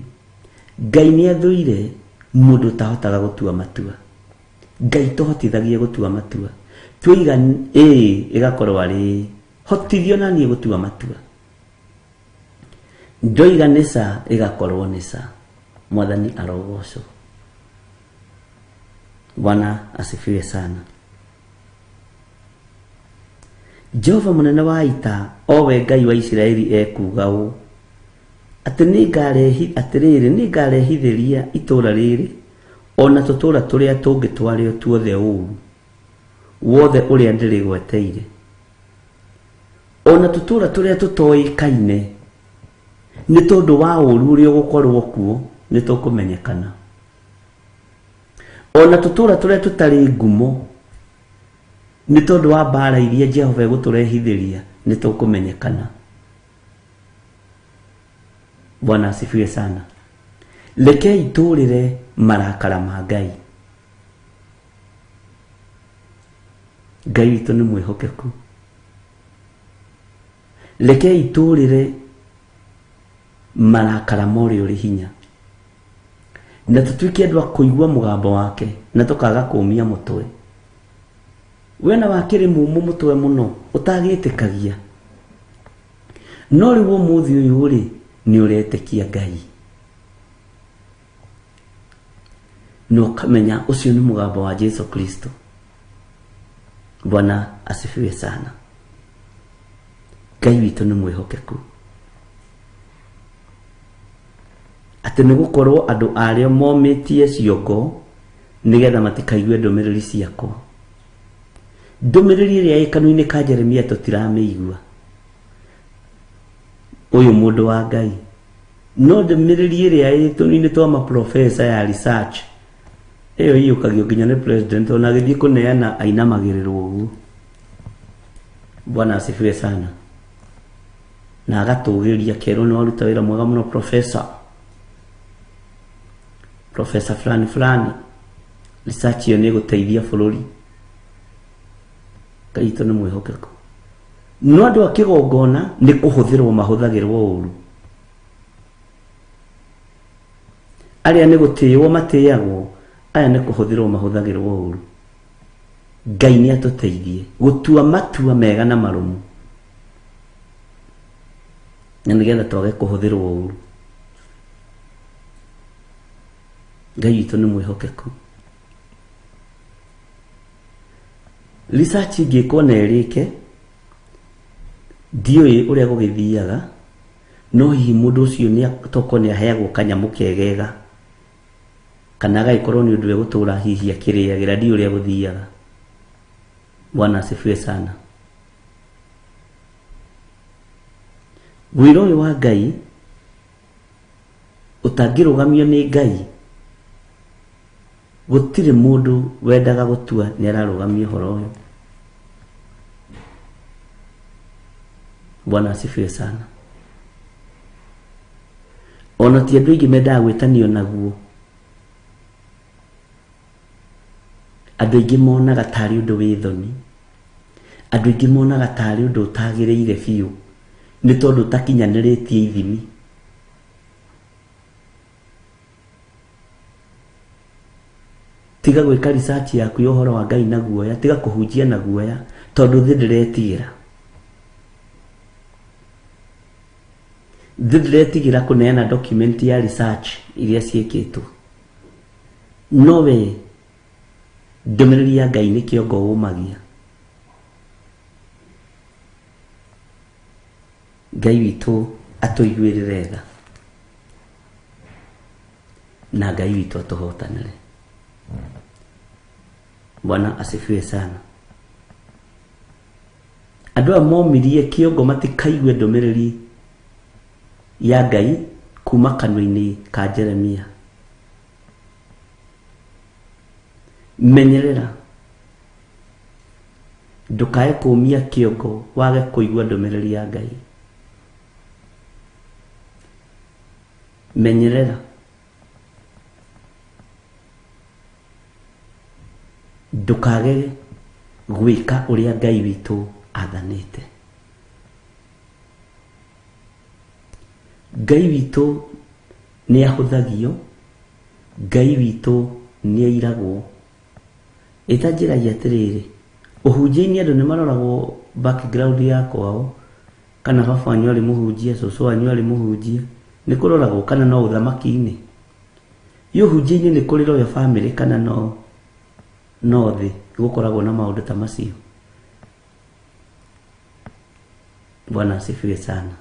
[SPEAKER 1] Ngai nĩ athuire mũndũ ũtahotaga gũtua matua. Ngai tũhotithagie gũtua matua. Tuiga ĩgakorwo arĩ hotithio na niĩ gũtua matua. Ndoiga nĩca ĩgakorwo nĩca. Mwathani arogocwo. Bwana asifiwe sana. Jehova munene wa ita, owe Ngai wa Isiraeli ekuga ũũ, atĩ nĩngarehithĩria itũũra rĩrĩ ona tũtũũra tũrĩa tũngĩ twarĩo tuothe ũũru wothe ũrĩa ndĩrĩgweteire, ona tũtũũra tũrĩa tũtoĩkaine nĩ tondũ wa ũũru ũrĩa ũgũkorwo kuo nĩtũkũmenyekana, ona tũtũũra tũrĩa tũtarĩ ngumo nĩ tondũ wa mbara iria Jehova egũtũrehithĩria nĩtũkũmenyekana. Bwana asifiwe sana. Rekei tũũrĩre marakara ma Ngai. Ngai witũ nĩ mwĩhokeku. Rekei tũũrĩre marakara ma ũrĩa ũrĩ hinya, na tũtuĩke andũ a kũigua mũgambo wake na tũkaga kũũmia mũtwe. Wena wakĩrĩ mũmũ mũtwe mũno ũtagĩtĩkagia, no rĩu ũmũthĩ ũyũ rĩ nĩ ũretĩkia Ngai, na ũkamenya ũcio nĩ mũgambo wa Yesu Kristo. Bwana asifiwe sana. Ngai witũ nĩ mwĩhokeku, atĩ nĩ gũkorwo andũ arĩa momĩtie ciongo nĩgetha matikaigue ndũmĩrĩri ciakwa. Ndũmĩrĩri ĩrĩa ĩ kanua-inĩ ka Jeremia tũtiramĩigua, ũyũ mũndũ wa Ngai, no ndũmĩrĩri ĩrĩa ĩ tũnua-inĩ twa maprofesa ya research, ĩyo ĩiyũkagio nginya nĩ president ona agĩthiĩ kũneana ainamagĩrĩrwo ũguo. Bwana asifiwe sana. Na agatũgĩria kerwo nĩ waruta wĩra mwega mũno professor fulani, research ĩyo nĩ ĩgũteithia bũrũri. Ngai witũ nĩ mwĩhokeku. No andũ a kĩgongona nĩ kũhũthĩrwo mahũthagĩrwo ũũru. Arĩa nĩ gũtĩĩo matĩĩagwo, aya nĩ kũhũthĩrwo mahũthagĩrwo ũũru. Ngai nĩ atũteithie gũtua matua mega na marũmu, na nĩgetha twage kũhũthĩrwo ũũru. Ngai witũ nĩ mwĩhokeku. Research ingĩkwo na ĩrĩke, ndiũĩ ũrĩa gũgĩthiaga, no hihi mũndũ ũcio nĩ aheagwo kanyamũ kegega, kana agagĩkorwo nĩ ũndũ wa gũtũũra hihi akĩrĩagĩra, ndiũĩ ũrĩa gũthiaga. Bwana asifiwe sana. Wĩra ũyũ wa Ngai ũtangĩrũgamio nĩ Ngai, gũtirĩ mũndũ wendaga gũtua nĩ ararũgamia ũhoro ũyũ. Bwana asifiwe sana. Ona ti andũ aingĩ mendaga gwĩtanio naguo. Andũ aingĩ monaga tarĩ ũndũ wĩ thoni, andũ aingĩ monaga tarĩ ũndũ ũtagĩrĩire biũ, nĩ tondũ ũtakinyanĩrĩtie ithimi. Tiga gwĩka research yaku ya ũhoro wa Ngai na guoya, tiga kũhunjia na guoya, tondũ thĩ ndĩretigĩra. Thĩ ndĩretigĩra kũneana document ya research iria ciĩkĩtwo. No we ndũmĩrĩri ya Ngai nĩ kĩongo ũmagia. Ngai witũ atũiguĩrĩre tha, na Ngai witũ atũhotanĩre. Bwana asifiwe sana. Andũ a momirie kĩongo matikaigue ndũmĩrĩri ya Ngai kuma kanua-inĩ ka Jeremia. Menyerera, ndũkae kũmia kĩongo wage kũigua ndũmĩrĩri ya Ngai. Menyerera, ndũkage gwĩka ũrĩa Ngai witũ athanĩte. Ngai witũ nĩ ahũthagio, Ngai witũ nĩ airagwo. Ĩtanjĩragia atĩrĩrĩ, ũhunjia-inĩ andũ nĩ maroragwo background ya kwao, kana baba wanyu arĩ mũhunjia, cũcũ wanyu arĩ mũhunjia, nĩ kũroragwo kana no ũthamaki-inĩ. Ũhunjia-inĩ nĩ kũrĩ royal family kana no. no thĩ gũkoragwo na maũndũ ta macio. Bwana asifiwe sana.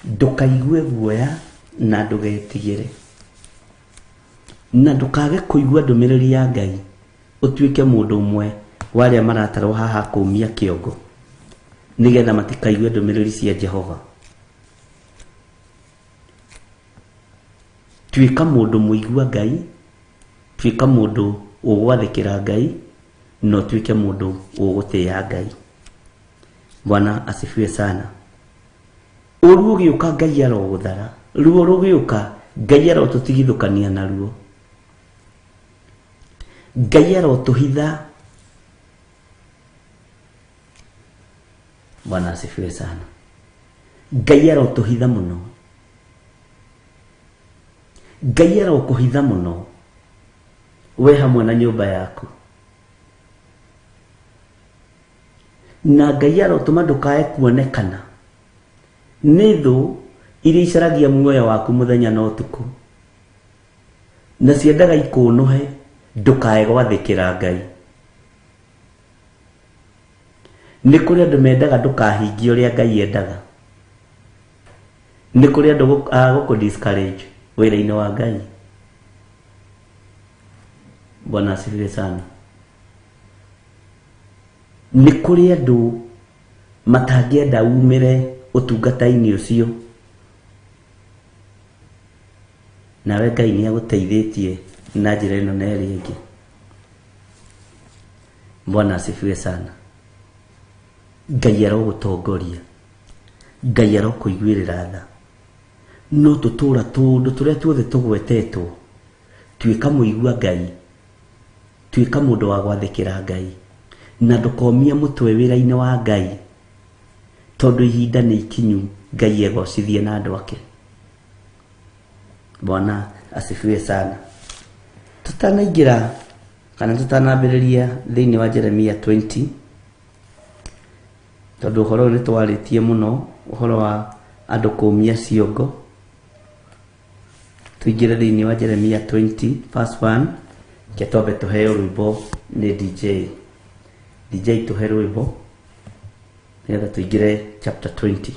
[SPEAKER 1] Ndũkaigue guoya na ndũgetigĩre, na ndũkage kũigua ndũmĩrĩri ya Ngai ũtuĩke mũndũ ũmwe warĩa maratarwo haha kũmia kĩongo, nĩgetha matikaigue ndũmĩrĩri cia Jehova. Tuĩka mũndũ mũigua Ngai, tuĩka mũndũ ũgwathĩkĩra Ngai, no tuĩke mũndũ ũgũtĩĩa Ngai. Bwana asifiwe sana. Ũruo gĩũka Ngai arogũthara, ruo rũgĩũka Ngai arotũtigithũkania naruo, Ngai arotũhitha. Bwana asifiwe sana. Ngai arotũhitha mũno, Ngai arokũhitha mũno we hamwe na nyũmba yaku, na Ngai arotũma ndũkae kuonekana nĩ thũ iria icaragia muoyo waku mũthenya na ũtukũ, na ciendaga ikũnũhe ndũkae gwathĩkĩra Ngai. Nĩ kũrĩ andũ mendaga ndũkahingie ũrĩa Ngai endaga, nĩ kũrĩ andũ gũkũ discourage wĩra-inĩ wa Ngai. Bwana asifiwe sana. Nĩ kũrĩ andũ matangĩenda umĩre ũtungata-inĩ ũcio, nawe Ngai nĩ agũteithĩtie na njĩra ĩno na ĩrĩa ĩngĩ. Bwana asifiwe sana. Ngai arogũtongoria, Ngai arokũiguĩrĩra tha, no tũtũũra tũndũ tũrĩa tuothe tũgwetetwo, tuĩka mũigua Ngai, tuĩka mũndũ wa gwathĩkĩra Ngai, na ndũkomia mũtwe wĩra-inĩ wa Ngai, tondũ ihinda nĩ ikinyu Ngai egocithie na andũ ake. Bwana asifiwe sana. Tutanaingĩra kana tutanambĩrĩria thĩinĩ wa Jeremia 20, tondũ ũhoro nĩ twarĩtie mũno ũhoro wa andũ kũmia ciongo. Tuingĩre thĩinĩ wa Jeremia 20 verse 1, ke twambe tũheo rwĩmbo nĩ DJ tũhe rwĩmbo nĩgetha tuingĩre chapter 20.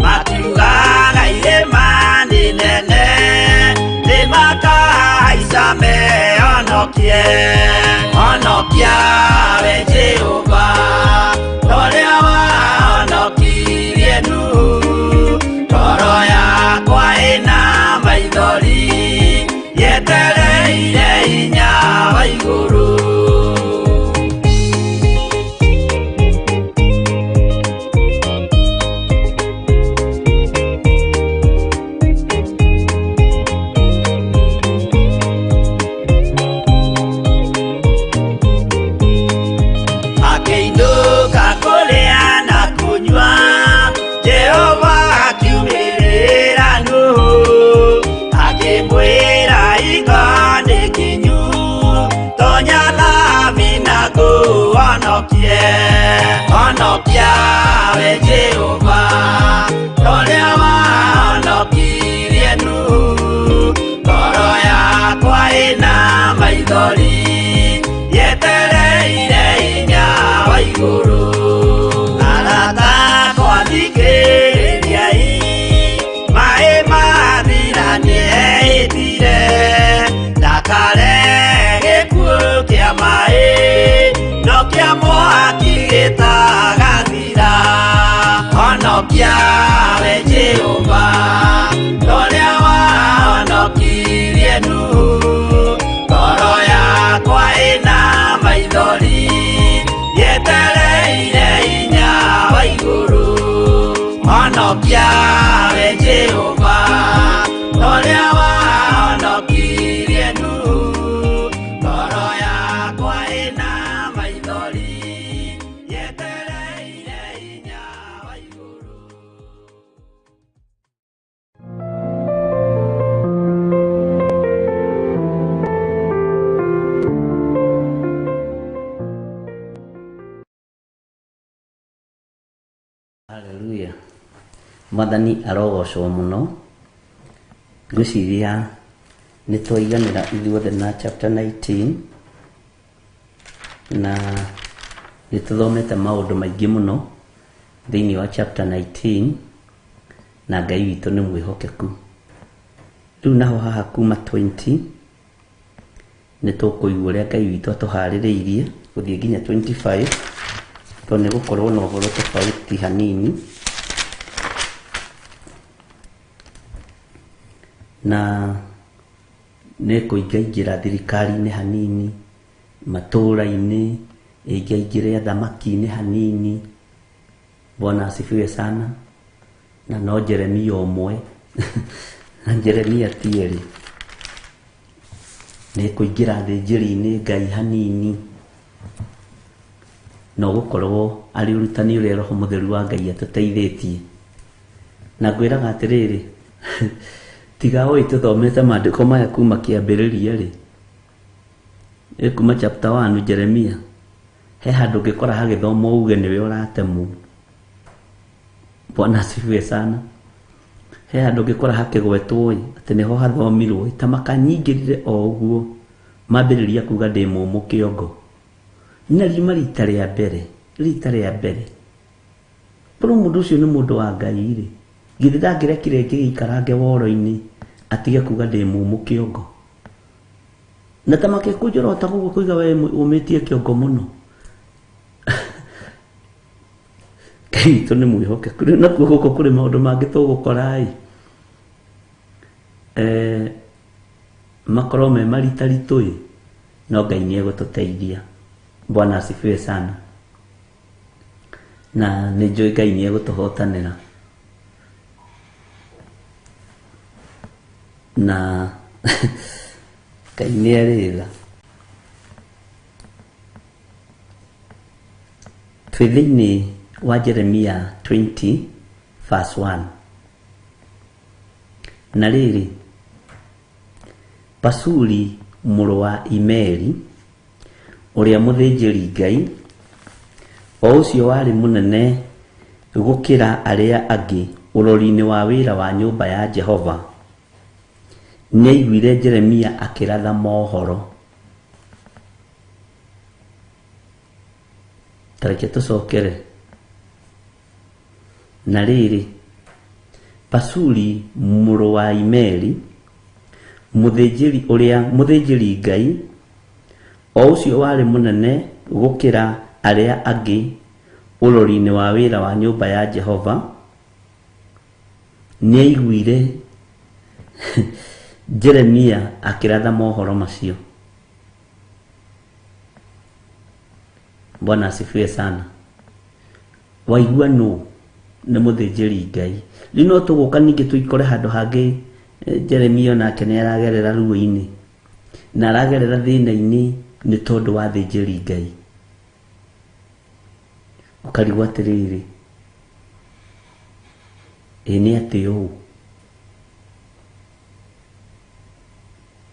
[SPEAKER 3] Makiugaga irema
[SPEAKER 1] mehonokie honokia we Jehova toria wahonokirie Nuhu toro yakwa ina maithori yetereire hinya wa iguru honokia we Jehova toria wahonokirie Nuhu toro yakwa ina maithori yetereire hinya wa iguru arata kwathikĩrĩriai maĩ mathira nĩehĩtire ndakare gĩkuũ kĩa maĩ no kĩa mwaki gĩtagathira honokia we Jehova toria wahonokirie Nuhu toro yakwa ina maithori yetereire hinya wa iguru honokia we Jehova toria wahonokirie Nuhu toro yakwa ina maithori yetereire hinya wa iguru. Hallelujah. Mwathani arogocwo muno ngwĩciria nĩtwaiganĩra ithuothe na chapter 19 na nĩtũthomete maũndũ maingĩ mũno thĩinĩ wa chapter 19 na Ngai witũ nĩ mwĩhokeku. Rĩu naho haha kuma 20 nĩtũkũigua ũrĩa Ngai witũ atũharĩrĩirie gũthiĩ nginya 25 tondũ nĩgũkorwo na ũhoro tofauti hanini na nĩkũingaingĩra thirikari-inĩ hanini, matũũra-inĩ, ĩngĩaingĩre athamaki-inĩ hanini. Bwana asifiwe sana. Na no Jeremia ũmwe na Jeremia tieri nĩkũingĩra thĩnjĩri-inĩ Ngai hanini, no gũkorwo arĩ ũrutani ũrĩa Roho Mũtheru wa Ngai atũteithĩtie. Na ngwĩraga atĩrĩrĩ tiga ũĩ tũthomete maandĩko maya kuma kĩambĩrĩria rĩ, kuma chapter 1 Jeremia, he handũ ngĩkora hagĩthomwo uge nĩwe ũratemwo. Bwana asifiwe sana. He handũ ngĩkora hakĩgwetwo atĩ nĩho hathomirwo ta makanyingĩrire o ũguo mambĩrĩria kuga ndĩ mũmũ kĩongo. Na rima rita rĩa mbere Pũrũ mũndũ ũcio nĩ mũndũ wa Ngai rĩ, githĩ ndangĩrekire ngĩikarange woro-inĩ atige kuga ndĩ mũmũ kĩongo. Na ta makĩkũnjũra ta gũguo kũiga we ũmĩtie kĩongo mũno. Ngai witũ nĩ mwĩhokeku. Nakuo gũkũ kũrĩ maũndũ mangĩ tũgũkora makorwo me maritaritũ no Ngai nĩegũtũteithia. Bwana asifiwe sana. Na nĩnjũĩ Ngai nĩegũtũhotanĩra. Na Ngai nĩarĩtha. Twĩ thĩinĩ wa Jeremia 20 verse 1. Na rĩrĩ, Pasuri mũrũ wa Imeri ũrĩa mũthĩnjĩri Ngai, o ũcio warĩ mũnene gũkĩra arĩa angĩ ũrori-inĩ wa wĩra wa nyũmba ya Jehova, nĩaiguire Jeremia akĩratha mohoro. Tareke tũcokere. Na rĩrĩ, Pasuri mũrũ wa Imeri muthĩnjĩri ũrĩa muthĩnjĩri Ngai o ũcio warĩ mũnene gũkĩra arĩa angĩ ũrori-inĩ wa wĩra wa nyũmba ya Jehova nĩaiguire Jeremia akĩratha mohoro macio. Bwana asifiwe sana. Waigua nũ? Nĩ muthĩnjĩri Ngai. Rĩu no tũgũka ningĩ tũikore handũ hangĩ Jeremia nake nĩaragerera ruo-inĩ na aragerera thĩna-inĩ nĩ tondũ wa thĩnjĩri Ngai. Ũkarigwo atĩrĩrĩ, nĩ atĩ ũũ?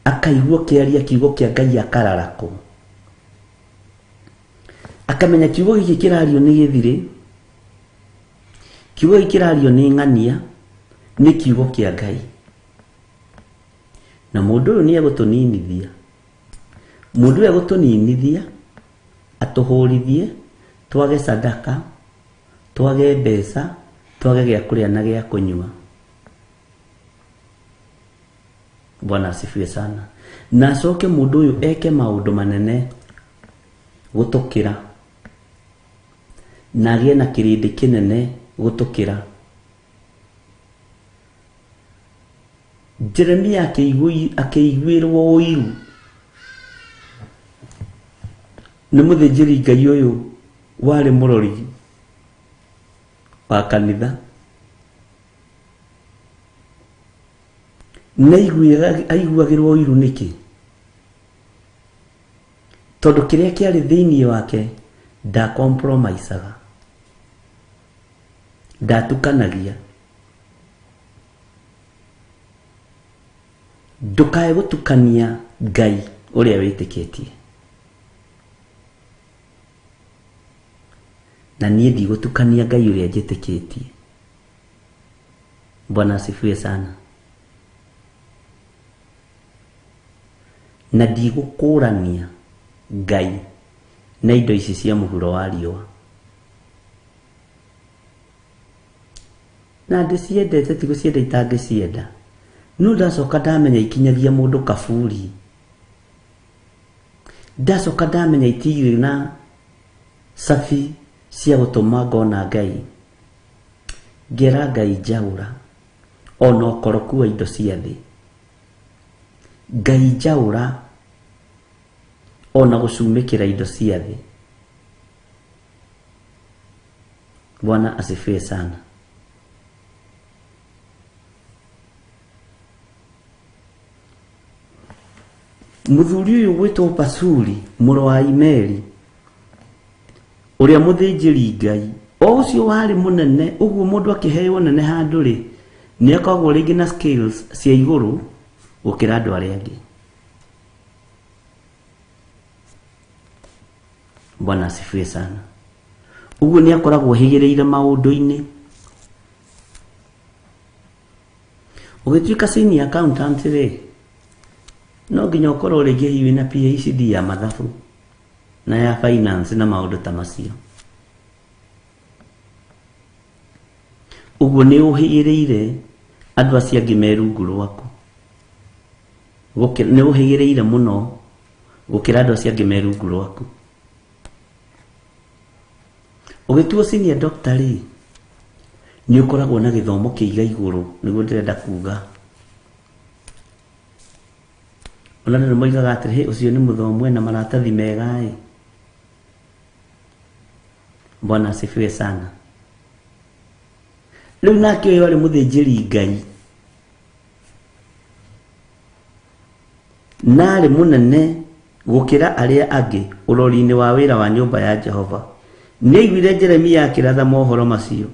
[SPEAKER 1] Akaigua kĩaria kiugo kĩa Ngai akararako, akamenya kiugo gĩkĩ kĩrario nĩ gĩthirĩ, kiugo gĩkĩ kĩrario nĩ ng'ania, nĩ kiugo kĩa Ngai. Na mũndũ ũyũ nĩegũtũninithia, mũndũ ũyũ egũtũninithia atũhũrithie twage sadaka, twage mbeca, twage gĩa kũrĩa na gĩa kũnyua. Bwana asifiwe sana. Na acoke mũndũ ũyũ eke maũndũ manene gũtũkĩra na agĩe na kĩrĩndĩ kĩnene gũtũkĩra. Jeremia akĩiguĩrwo ũiru nĩ muthĩnjĩri Ngai ũyũ warĩ mũrori wa kanitha, na aiguagĩrwo ũiru nĩkĩ? Tondũ kĩrĩa kĩarĩ thĩinĩ wake ndakompromisaga, ndatukanagia. Ndũkae gũtukania Ngai ũrĩa wĩtĩkĩtie. Na niĩ ndigũtukania Ngai ũrĩa njĩtĩkĩtie. Bwana asifiwe sana. Na ndigũkũrania Ngai na indo ici cia mũhuro wa riũa. Na ndĩciendete, ti gũcienda itangĩcienda. No ndacoka ndamenya ikinyagia mũndũ kaburi. Ndacoka ndamenya itirĩ na safi cia gũtũma ngona Ngai. Ngera Ngai njaũra ona ũkoroku wa indo cia thĩ. Ngai njaũra ona gũcumĩkĩra indo cia thĩ. Bwana asifiwe sana. Mũthuri ũyũ gwĩtwo Pasuri mũrũ wa Imeri, ũrĩa muthĩnjĩri Ngai o ũcio warĩ mũnene. Ũguo mũndũ akĩheo nene handũ rĩ, nĩakoragwo rĩngĩ na skills cia igũrũ gũkĩra andũ arĩa angĩ. Bwana asifiwe sana. Ũguo nĩakoragwo higĩrĩire maũndũ-inĩ. Ũgĩtuĩka senior accountant rĩ, no nginya ũkorwo rĩngĩ hihi na PhD ya mathabu na ya finance na maũndũ ta macio. Ũguo nĩ ũhĩgĩrĩire andũ acio angĩ me rungu rwaku. Nĩ ũhĩgĩrĩire mũno gũkĩra andũ acio angĩ me rungu rwaku. Ũgĩtuo senior doctor rĩ, nĩ ũkoragwo na gĩthomo kĩiga igũrũ, nĩguo ndĩrenda kuga. Ona nĩ moigaga atĩrĩ, ũcio nĩ mũthomu na maratathi mega ĩ. Bwana asifiwe sana. Rĩu nake ũyũ arĩ muthĩnjĩri Ngai na arĩ mũnene gũkĩra arĩa angĩ ũrori-inĩ wa wĩra wa nyũmba ya Jehova. Nĩaiguire Jeremia akĩratha mohoro macio.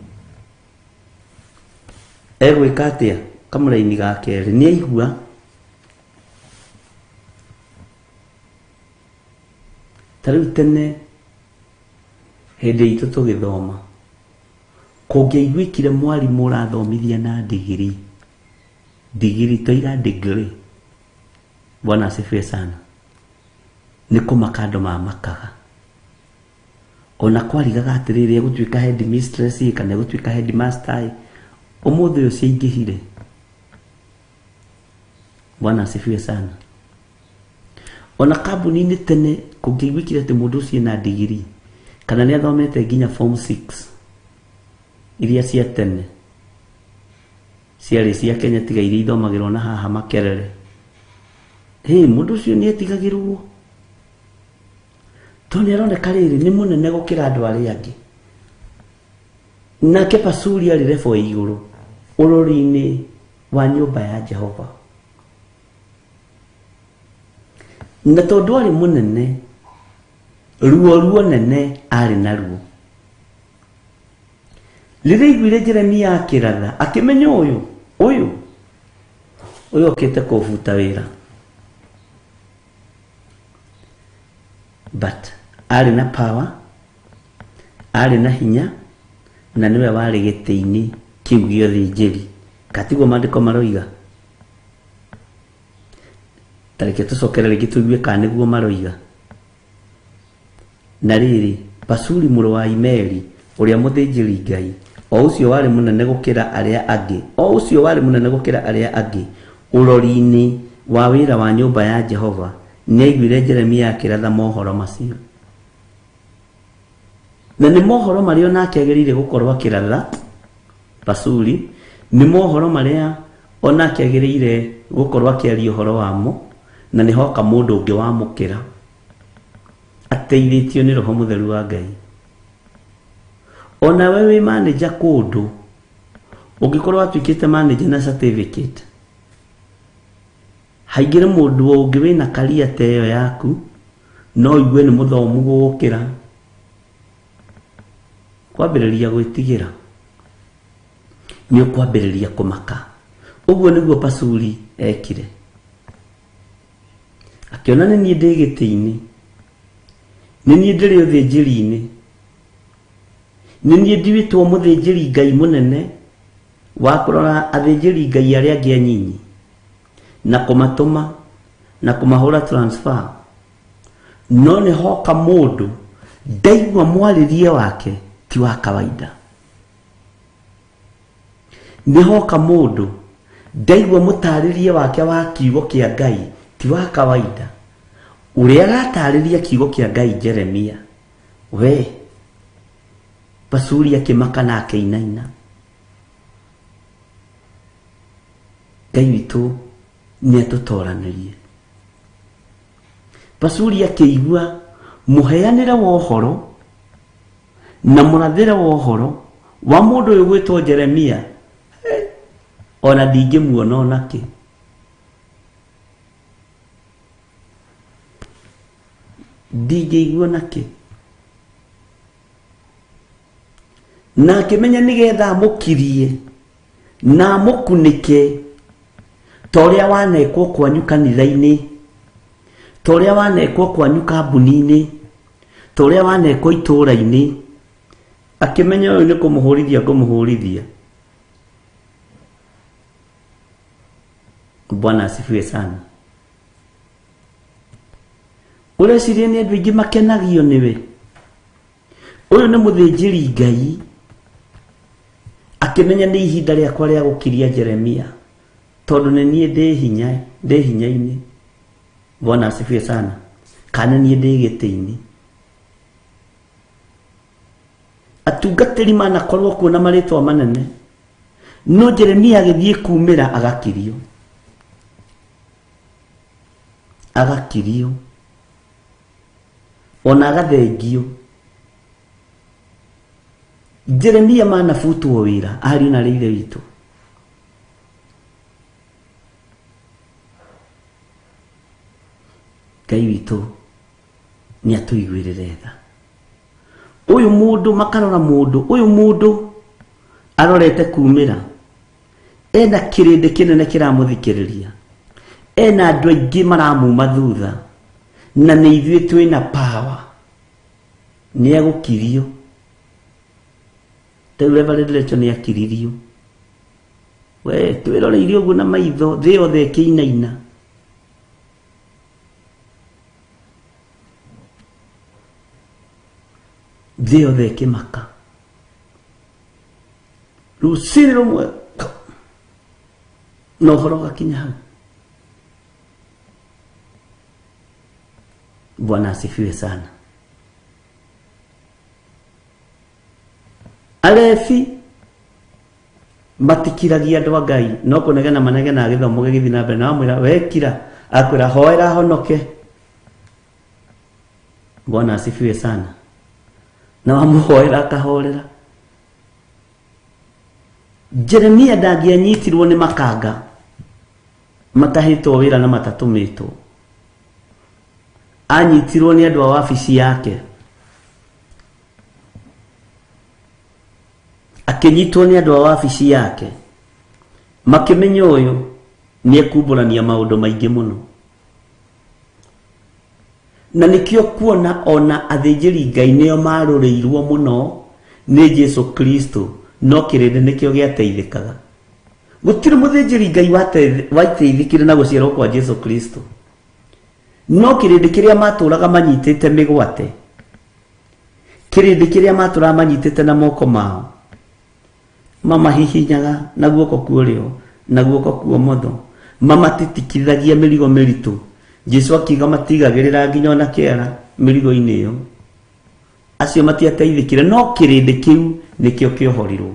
[SPEAKER 1] Egwĩka atĩa? Kamũra-inĩ ga kerĩ nĩaigua tarĩu tene hĩndĩ itũ tũgĩthoma, kũngĩaiguĩkire mwarimũ ũrathomithia na digiri toira degree. Bwana asifiwe sana. Nĩ kũmaka andũ mamakaga. Ona kwarigaga atĩrĩrĩ egũtuĩka headmistress kana egũtuĩka headmaster, ũmũthĩ ũcio aingĩhire. Bwana asifiwe sana. Ona kambuni-inĩ tene kũngĩiguĩkire atĩ mũndũ ũcio na degree kana nĩ athomete nginya form 6 iria cia tene ciarĩ cia Kenya tiga iria ithomagĩrwo na haha Makerere, mũndũ ũcio nĩ etigagĩrwo tondũ nĩ aroneka rĩrĩ nĩ mũnene gũkĩra andũ arĩa angĩ. Nake Pasuri arĩ level ya igũrũ ũrori-inĩ wa nyũmba ya Jehova, na tondũ arĩ mũnene ruo nene arĩ naruo. Rĩrĩa aiguire Jeremia akĩratha akĩmenya ũyũ okĩte kũbuta wĩra, but arĩ na power, arĩ na hinya, na niwe warĩ gĩtĩ-inĩ kĩu gĩa ũthĩnjĩri. Katiguo maandĩko maroiga? Tareke tũcokere rĩngĩ tũigue kana nĩguo maroiga. Na rĩrĩ Pasuri mũrũ wa Imeri ũrĩa mũthĩnjĩri Ngai, o ũcio warĩ mũnene gũkĩra arĩa angĩ, ũrori-inĩ wa wĩra wa nyũmba ya Jehova, nĩ aiguire Jeremia akĩratha mohoro macio. Na nĩ mohoro marĩa onake agĩrĩire gũkorwo akĩratha. Pasuri nĩ mohoro marĩa onake agĩrĩire gũkorwo akĩaria ũhoro wamo, na nĩ hoka mũndũ ũngĩ wamũkĩra ateithĩtio nĩ Roho Mũtheru wa Ngai. Ona we wĩ manager kũndũ, ũngĩkorwo atuĩkĩte manager na certificate, haingĩre mũndũ ũngĩ wĩna career ta ĩyo yaku, no igue nĩ mũthomu gũgũkĩra, kwambĩrĩria gwĩtigĩra, nĩ ũkwambĩrĩria kũmaka. Ũguo nĩguo Pasuri ekire, akĩona nĩ niĩ ndĩ gĩtĩ-inĩ, nĩ niĩ ndĩrĩ ũthĩnjĩri-inĩ, nĩ niĩ nduĩtwo mũthĩnjĩri Ngai mũnene wa kũrora athĩnjĩri Ngai arĩa angĩ anyinyi na kũmatũma na kũmahũra transfer. No nĩ hoka mũndũ ndaigua mwarĩrie wake ti wa kawaida, nĩ hoka mũndũ ndaigua mũtarĩrie wake wa kiugo kĩa Ngai ti wa kawaida. Ũrĩa aratarĩria kiugo kĩa Ngai Jeremia, we Pasuri akĩmaka na akĩinaina. Ngai witũ nĩ atũtoranĩrie. Pasuri akĩigua mũheanĩre wa ũhoro na mũrathĩre wa ũhoro wa mũndũ ũyũ gwĩtwo Jeremia, ona ndingĩmuona onakĩ. Ndingĩigua nakĩ. Na akĩmenya nĩgetha amũkirie na amũkunĩke ta ũrĩa wanekwo kwanyu kanitha-inĩ, ta ũrĩa wanekwo kwanyu kambuni-inĩ, ta ũrĩa wanekwo itũũra-inĩ. Akĩmenya ũyũ nĩ kũmũhũrithia. Bwana asifiwe sana. Ũreciria nĩ andũ aingĩ makenagio nĩwe? Ũyũ nĩ mũthĩnjĩri Ngai, akĩmenya nĩ ihinda rĩakwa rĩa gũkiria Jeremia, tondũ nĩ niĩ ndĩ hinya-inĩ. Bwana asifiwe sana. Kana niĩ ndĩ gĩtĩ-inĩ. Atungatĩri manakorwo kuona marĩtwa manene, no Jeremia agĩthiĩ kumĩra agakirio, ona agathengio. Jeremia manabutwo wĩra, ariũ na ithe witũ. Ngai witũ nĩ atũiguĩrĩre tha. Ũyũ mũndũ makarora ũyũ mũndũ arorete kumĩra, ena kĩrĩndĩ kĩnene kĩramũthikĩrĩria, ena andũ aingĩ maramuma thutha, na nĩ ithuĩ twĩna power. Nĩ agũkirio. Rĩu Reverend Lecho nĩ akiririo. We twĩroreire ũguo na maitho, thĩ yothe ĩkĩinaina. Thĩ yothe ĩkĩmaka. Rũciinĩ rũmwe no ũhoro gakinya hau, Bwana asifiwe sana. Alefi matikiragia andũ a Ngai no kũnegena manegena gĩthomo gĩgĩthiĩ na mbere, na wamwĩra wekira akwĩra hoera honoke. Bwana asifiwe sana. Na wamũhoera akahorera. Jeremia ndangĩanyitirwo nĩ makanga matahĩtwo wĩra na matatũmĩtwo. Anyitirwo nĩ andũ a wabici yake, akĩnyitwo nĩ andũ a wabici yake, makĩmenya ũyũ nĩ ekumbũrania maũndũ maingĩ mũno. Na nĩkĩo kuona ona athĩnjĩri Ngai nĩo marũrĩirwo mũno nĩ Jesu Kristo, no kĩrĩndĩ nĩkĩo gĩateithĩkaga. Gũtirĩ mũthĩnjĩri Ngai wateithĩkire na gũciarwo kwa Jesu Kristo, no kĩrĩndĩ kĩrĩa matũraga manyitĩte mĩgwate, kĩrĩndĩ kĩrĩa matũraga manyitĩte na moko mao, mamahihinyaga na guoko kwa ũrĩo na guoko kwa ũmotho, mamatitikithagia mĩrigo mĩritũ. Jesu akiuga matigagĩrĩra nginya ona kĩara mĩrigo-inĩ ĩyo. Acio matiateithĩkire, no kĩrĩndĩ kĩu nĩkĩo kĩohorirwo,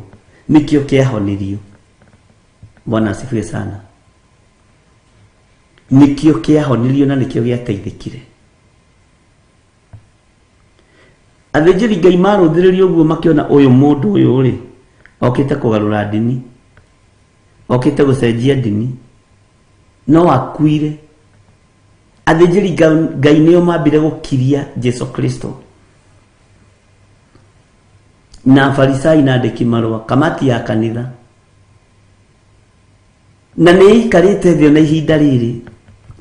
[SPEAKER 1] nĩkĩo kĩahonirio. Bwana asifiwe sana. Nĩkĩo kĩahonirio na nĩkĩo gĩateithĩkire. Athĩnjĩri Ngai marũthĩrĩrio ũguo makĩona ũyũ mũndũ ũyũ rĩ, okĩte kũgarũra ndini, okĩte gũcenjia ndini, no akuire. Athĩnjĩri Ngai nĩo mambire gũkiria Jesu Kristo. Na Farisai na andĩki marũa, kamati ya kanitha, na nĩ ikarĩte thĩ na ihinda rĩrĩ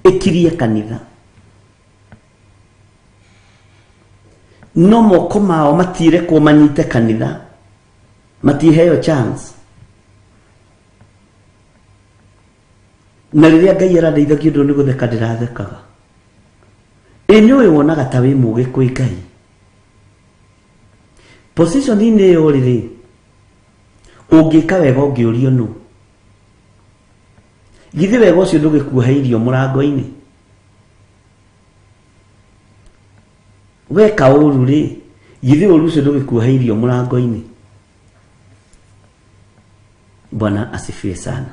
[SPEAKER 1] ĩkirie kanitha. No moko mao matirekwo manyite kanitha, matiheo chance. Na rĩrĩa Ngai arandeithagia ũndũ nĩ gũtheka ndĩrathekaga. Nĩũĩ wonaga ta wĩ mũũgĩ kwĩ Ngai. Position-inĩ ĩyo rĩrĩ, ũngĩka wega ũngĩũrio nũ? Githĩ wega ũcio ndũgĩkuoheirio mũrango-inĩ? Weka ũru rĩ, githĩ ũru ũcio ndũgĩkuoheirio mũrango-inĩ? Bwana asifiwe sana.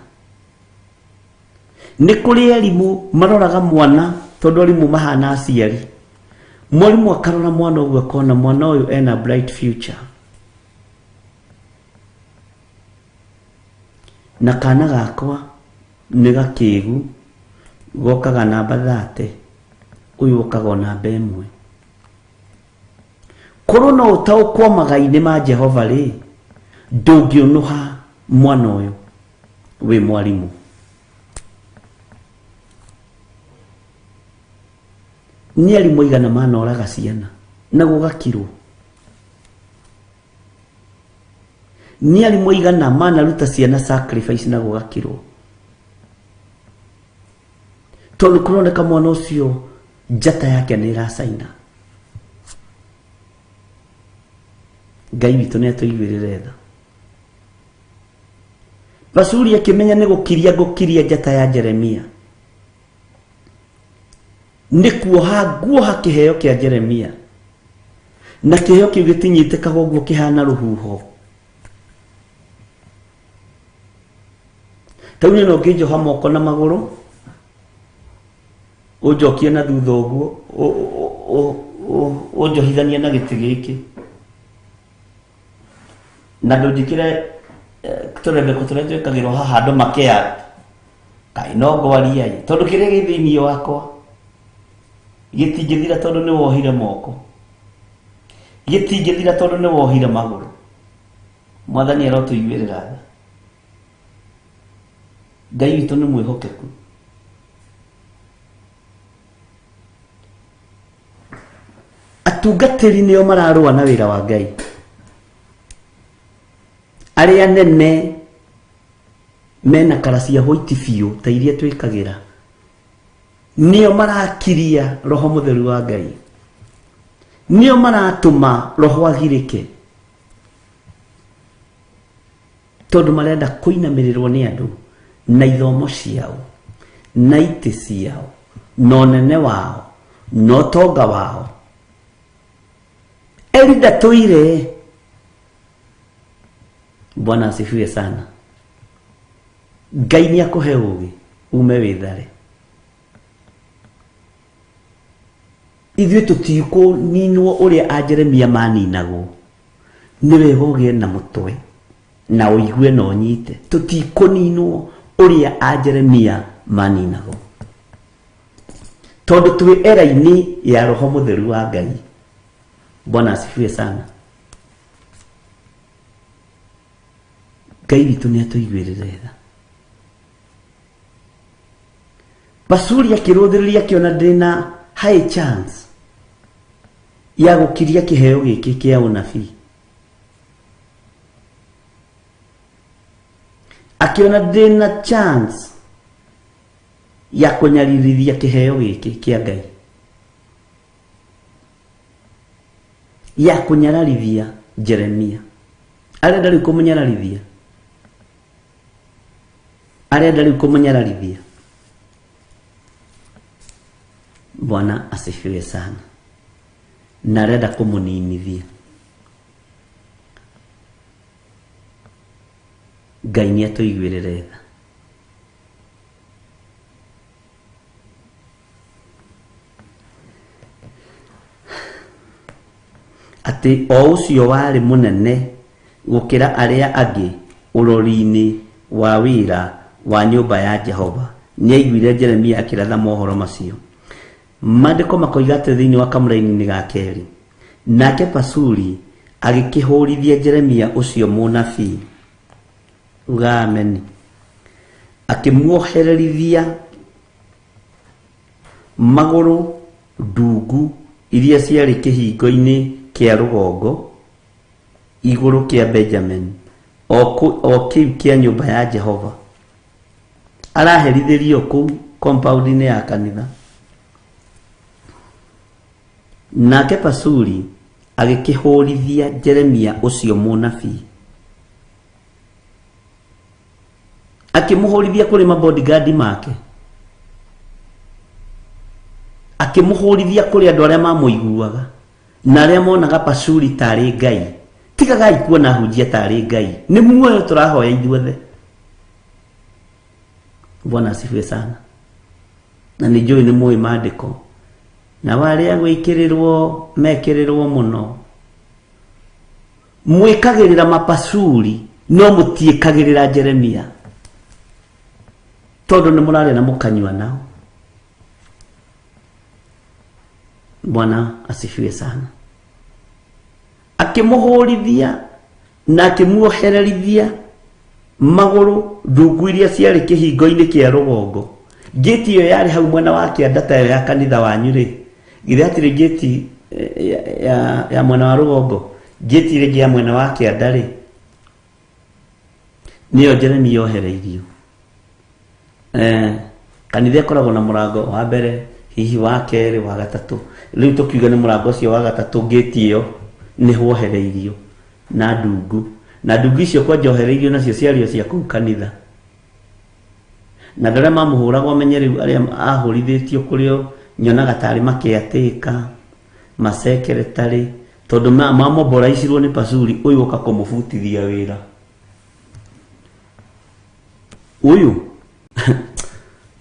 [SPEAKER 1] Nĩ kũrĩ arimũ maroraga mwana, tondũ arimũ mahana aciari. Mwarimũ akarora mwana ũguo akona mwana ũyũ ena bright future. Na kana gakwa nĩ gakĩgu, gokaga namba 30, ũyũ ũkaga namba 1. Korwo no ũtaũkwo magai-inĩ ma Jehova rĩ, ndũngĩũnũha mwana ũyũ wĩ mwarimũ. Nĩ arimũ aigana manoraga ciana na gũgakirwo? Nĩ arimũ aigana manaruta ciana sacrifice na gũgakirwo? Tondũ kũroneka mwana ũcio njata yake nĩ ĩracaina. Ngai witũ nĩ atũiguĩrĩre tha. Basuri akĩmenya nĩ gũkiria njata ya Jeremia, nĩ kuoha kĩheo kĩa Jeremia, na kĩheo kĩu gĩtinyitĩkaga ũguo kĩhana rũhuho. Tau nĩ no ngĩnjoha moko na magũrũ, ũnjokie na thutha ũguo, ũnjohithania na gĩtĩ gĩkĩ, na ndũnjĩkĩre tũrembeko tũrĩa twĩkagĩrwo haha andũ makea kaĩ no ngwaria-ĩ, tondũ kĩrĩa gĩ thĩinĩ wakwa gĩtingĩthira tondũ nĩ wohire moko, gĩtingĩthira tondũ nĩ wohire magũrũ. Mwathani arotũiguĩrĩra tha. Ngai witũ nĩ mwĩhokeku. Atungatĩri nĩo mararũa na wĩra wa Ngai. Arĩa nene mena kara cia white biũ ta iria twĩkagĩra, nĩo marakiria Roho Mũtheru wa Ngai, nĩo maratũma Roho agirĩke, tondũ marenda kũinamĩrĩrwo nĩ andũ na ithomo ciao na itĩ ciao na ũnene wao no tonga wao. Elida toire. Bwana asifiwe sana. Ngai ni akuhe ugi ume withare. Ithuĩ tũtikũ ninwo ũrĩa a Jeremia maninagwo. Nĩ wega ũgĩe na mũtwe na ũigue na ũnyite. Tũtikũ ninwo ũrĩa a Jeremia maninagwo. Tondũ twĩ era-inĩ ya Roho Mũtheru wa Ngai. Bwana asifiwe sana. Ngai witũ nĩ atũiguĩrĩra tha. Pasuri akĩrũthĩrĩria akĩona ndĩna high chance ya gũkiria kĩheo gĩkĩ kĩa ũnabii. Akiona ndĩna chance ya kũnyarithia kĩheo gĩkĩ kĩa Ngai. Ya kũnyarithia Jeremia. Arenda rĩu kũmũnyarithia. Arenda rĩu kũmũnyarithia. Bwana asifiwe sana. Na arenda kũmũninithia. Ngai nĩ atũiguĩrĩra tha. Atĩ o ũcio warĩ mũnene gũkĩra arĩa angĩ ũrori-inĩ wa wĩra wa nyũmba ya Jehova nĩ aiguire Jeremia akĩratha mohoro macio. Maandĩko makoiga atĩ thĩinĩ wa kamũra-inĩ ga kerĩ, nake Pasuri agĩkĩhũrithia Jeremia ũcio mũnabii. Uga amen. Akĩmuohererithia magũrũ ndungu iria ciarĩ kĩhingo-inĩ kĩa rũgongo igũrũ kĩa Benjamin o kĩu kĩa nyũmba ya Jehova. Araherithĩrio kũu compound-inĩ ya kanitha. Nake Pasuri agĩkĩhũrithia Jeremia ũcio mũnabii. Akĩmũhũrithia kũrĩ mabodyguard make. Akĩmũhũrithia kũrĩ andũ arĩa mamũiguaga na arĩa monaga Pasuri tarĩ Ngai. Tigagai kuona hunjia tarĩ Ngai. Nĩ muoyo tũrahoya ithuothe. Bwana asifiwe sana. Na nĩ njũĩ nĩ mũĩ maandĩko. Na warĩa gwĩkĩrĩrwo mekĩrĩrwo mũno. Mwĩkagĩrĩra mapasuri no mũtiĩkagĩrĩra Jeremia. Tondũ nĩ mũrarĩ na mũkanyua nao. Bwana asifiwe sana. Akĩmũhũrithia na akĩmuohererithia magũrũ ndungu iria ciarĩ kĩhingo-inĩ kĩa rũgongo. Gate ĩyo yarĩ hau mwena wa kĩanda tayo ya kanitha wanyu rĩ. Githĩ hatirĩ gate ya mwena wa rũgongo. Gate ĩrĩ ya mwena wa kĩanda rĩ. Nĩyo Jeremia yohereirio. Kanitha ĩkoragwo na mũrango wa mbere, hihi wa kerĩ, wa gatatũ. Rĩu tũkiuga nĩ mũrango ũcio wa gatatũ, gate ĩyo nĩ wohereirio na ndungu. Na ndungu icio kwa njohereirio nacio ciario cia kũu kanitha. Na ndare mamũhũraga ũmenye rĩu arĩa ahũrithĩtio kũrĩo nyonaga tarĩ makĩatĩka, masekretary, tondũ mamomboraicirwo nĩ Pasuri ũyũ ũka kũmũbutithia wĩra. Ũyũ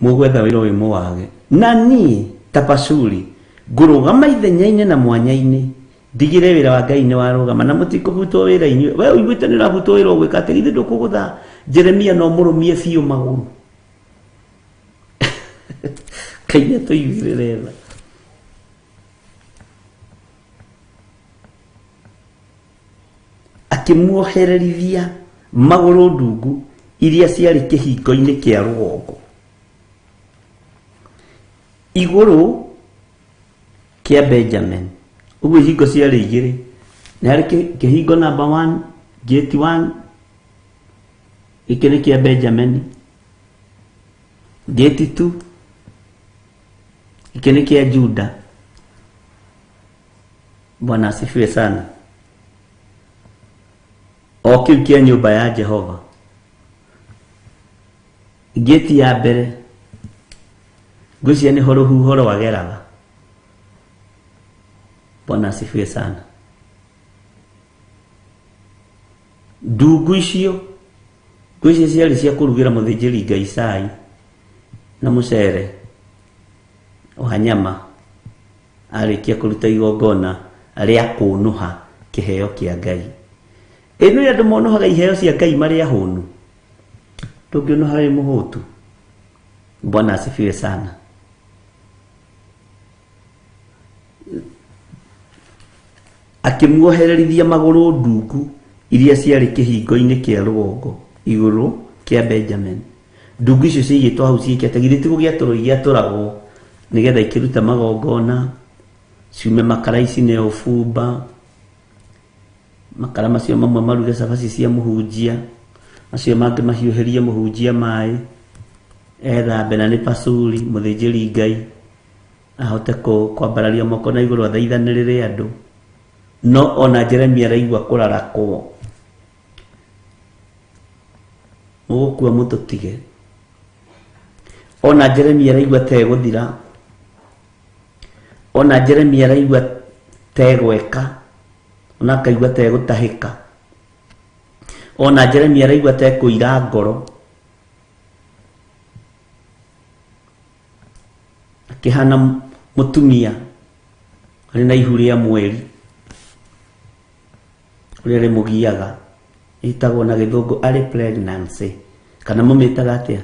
[SPEAKER 1] mũgwetha wĩra wĩ mũwage. Na niĩ ta Pasuri ngũrũgama ithenya-inĩ na mwanya-inĩ ndigire wĩra wa Ngai nĩ warũgama na mũtikũbutwo wĩra-inĩ. We ũiguĩte nĩ ũrabutwo wĩra ũgwĩka atĩ githĩ ndũkũgũtha Jeremia no mũrũmie biũ magũrũ. Ngai atũiguĩrĩre tha. Akĩmuohererithia magũrũ ndungu iria ciarĩ kĩhingo-inĩ kĩa rũgongo igũrũ kĩa Benjamin. Ũguo ihingo ciarĩ igĩrĩ. Nĩ harĩ kĩhingo number 1, gate 1, gĩkĩ nĩ kĩa Benjamin. Gate 2, gĩkĩ nĩ kĩa Juda. Bwana asifiwe sana. O kĩu kĩa nyũmba ya Jehova. Gate ya mbere ngwĩciria nĩho rũhuho rwageraga. Bwana asifiwe sana. Ndugu icio ciarĩ cia kũrugĩra mũthĩnjĩri Ngai cai na mũcere wa nyama arĩkia kũruta igongona rĩa kũnũha kĩheo kĩa Ngai. Ĩno andũ monohaga iheo cia Ngai marĩ ahũnu, ndũngĩonoha wĩ mũhũtu. Bwana asifiwe sana. Akĩmuohererithia magũrũ ndungu iria ciarĩ kĩhingo-inĩ kĩa rũgongo igũrũ kĩa Benjamin. Ndungu icio ciigĩtwo hau ciĩkĩte githĩ ti gũgĩatũrwo igĩatũragwo nĩgetha ikĩruta magongona, ciume makara ici nĩ ũbumba. Makara macio mamwe maruge cabaci cia mũhunjia, macio mangĩ mahiũhĩrie mũhunjia maĩ, ethambe na nĩ pasuri mũthĩnjĩri Ngai ahote kwambararia moko na igũrũ athaithanĩrĩre andũ. No ona Jeremia araigua kũrarakwo, mũgũkua mũtũtige. Ona Jeremia araigua tegũthira, ona Jeremia araigua tegweka, ona akaigua tegũtahĩka, ona Jeremia araigua tekũira ngoro, akĩhana mũtumia arĩ na ihu rĩa mweri ũrĩa rĩmũgiaga, ĩtagwo na gĩthũngũ arĩ pregnancy, kana mũmĩtaga atĩa?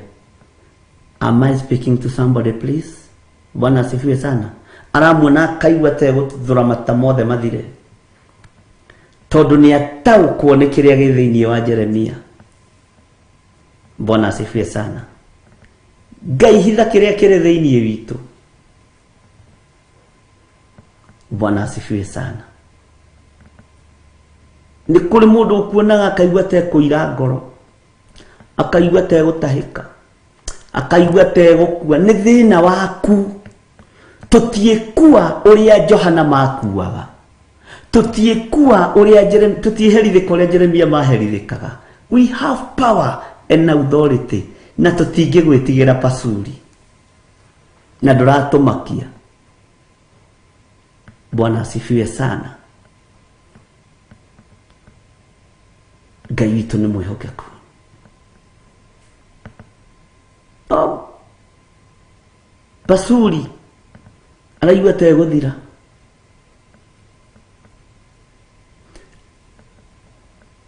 [SPEAKER 1] Am I speaking to somebody please? Bwana asifiwe sana. Aramuona akaigua tegũthũra mata mothe mathire, tondũ nĩ ataũkwo nĩ kĩrĩa gĩ thĩinĩ wa Jeremia. Bwana asifiwe sana. Ngai hitha kĩrĩa kĩrĩ thĩinĩ witũ. Bwana asifiwe sana. Nĩ kũrĩ mũndũ ũkuonaga akaigua tekũira ngoro, akaigua tegũtahĩka, akaigua tegũkua. Nĩ thĩna waku. Tũtiĩkua ũrĩa Johana makuaga, tũtiĩkua ũrĩa tũtiĩherithĩka ũrĩa Jeremia maherithĩkaga. We have power and authority, na tũtingĩgwĩtigĩra pasuri na ndũratũmakia. Bwana asifiwe sana. Ngai witũ nĩ mwĩhokeku. Pasuri araigua tegũthira,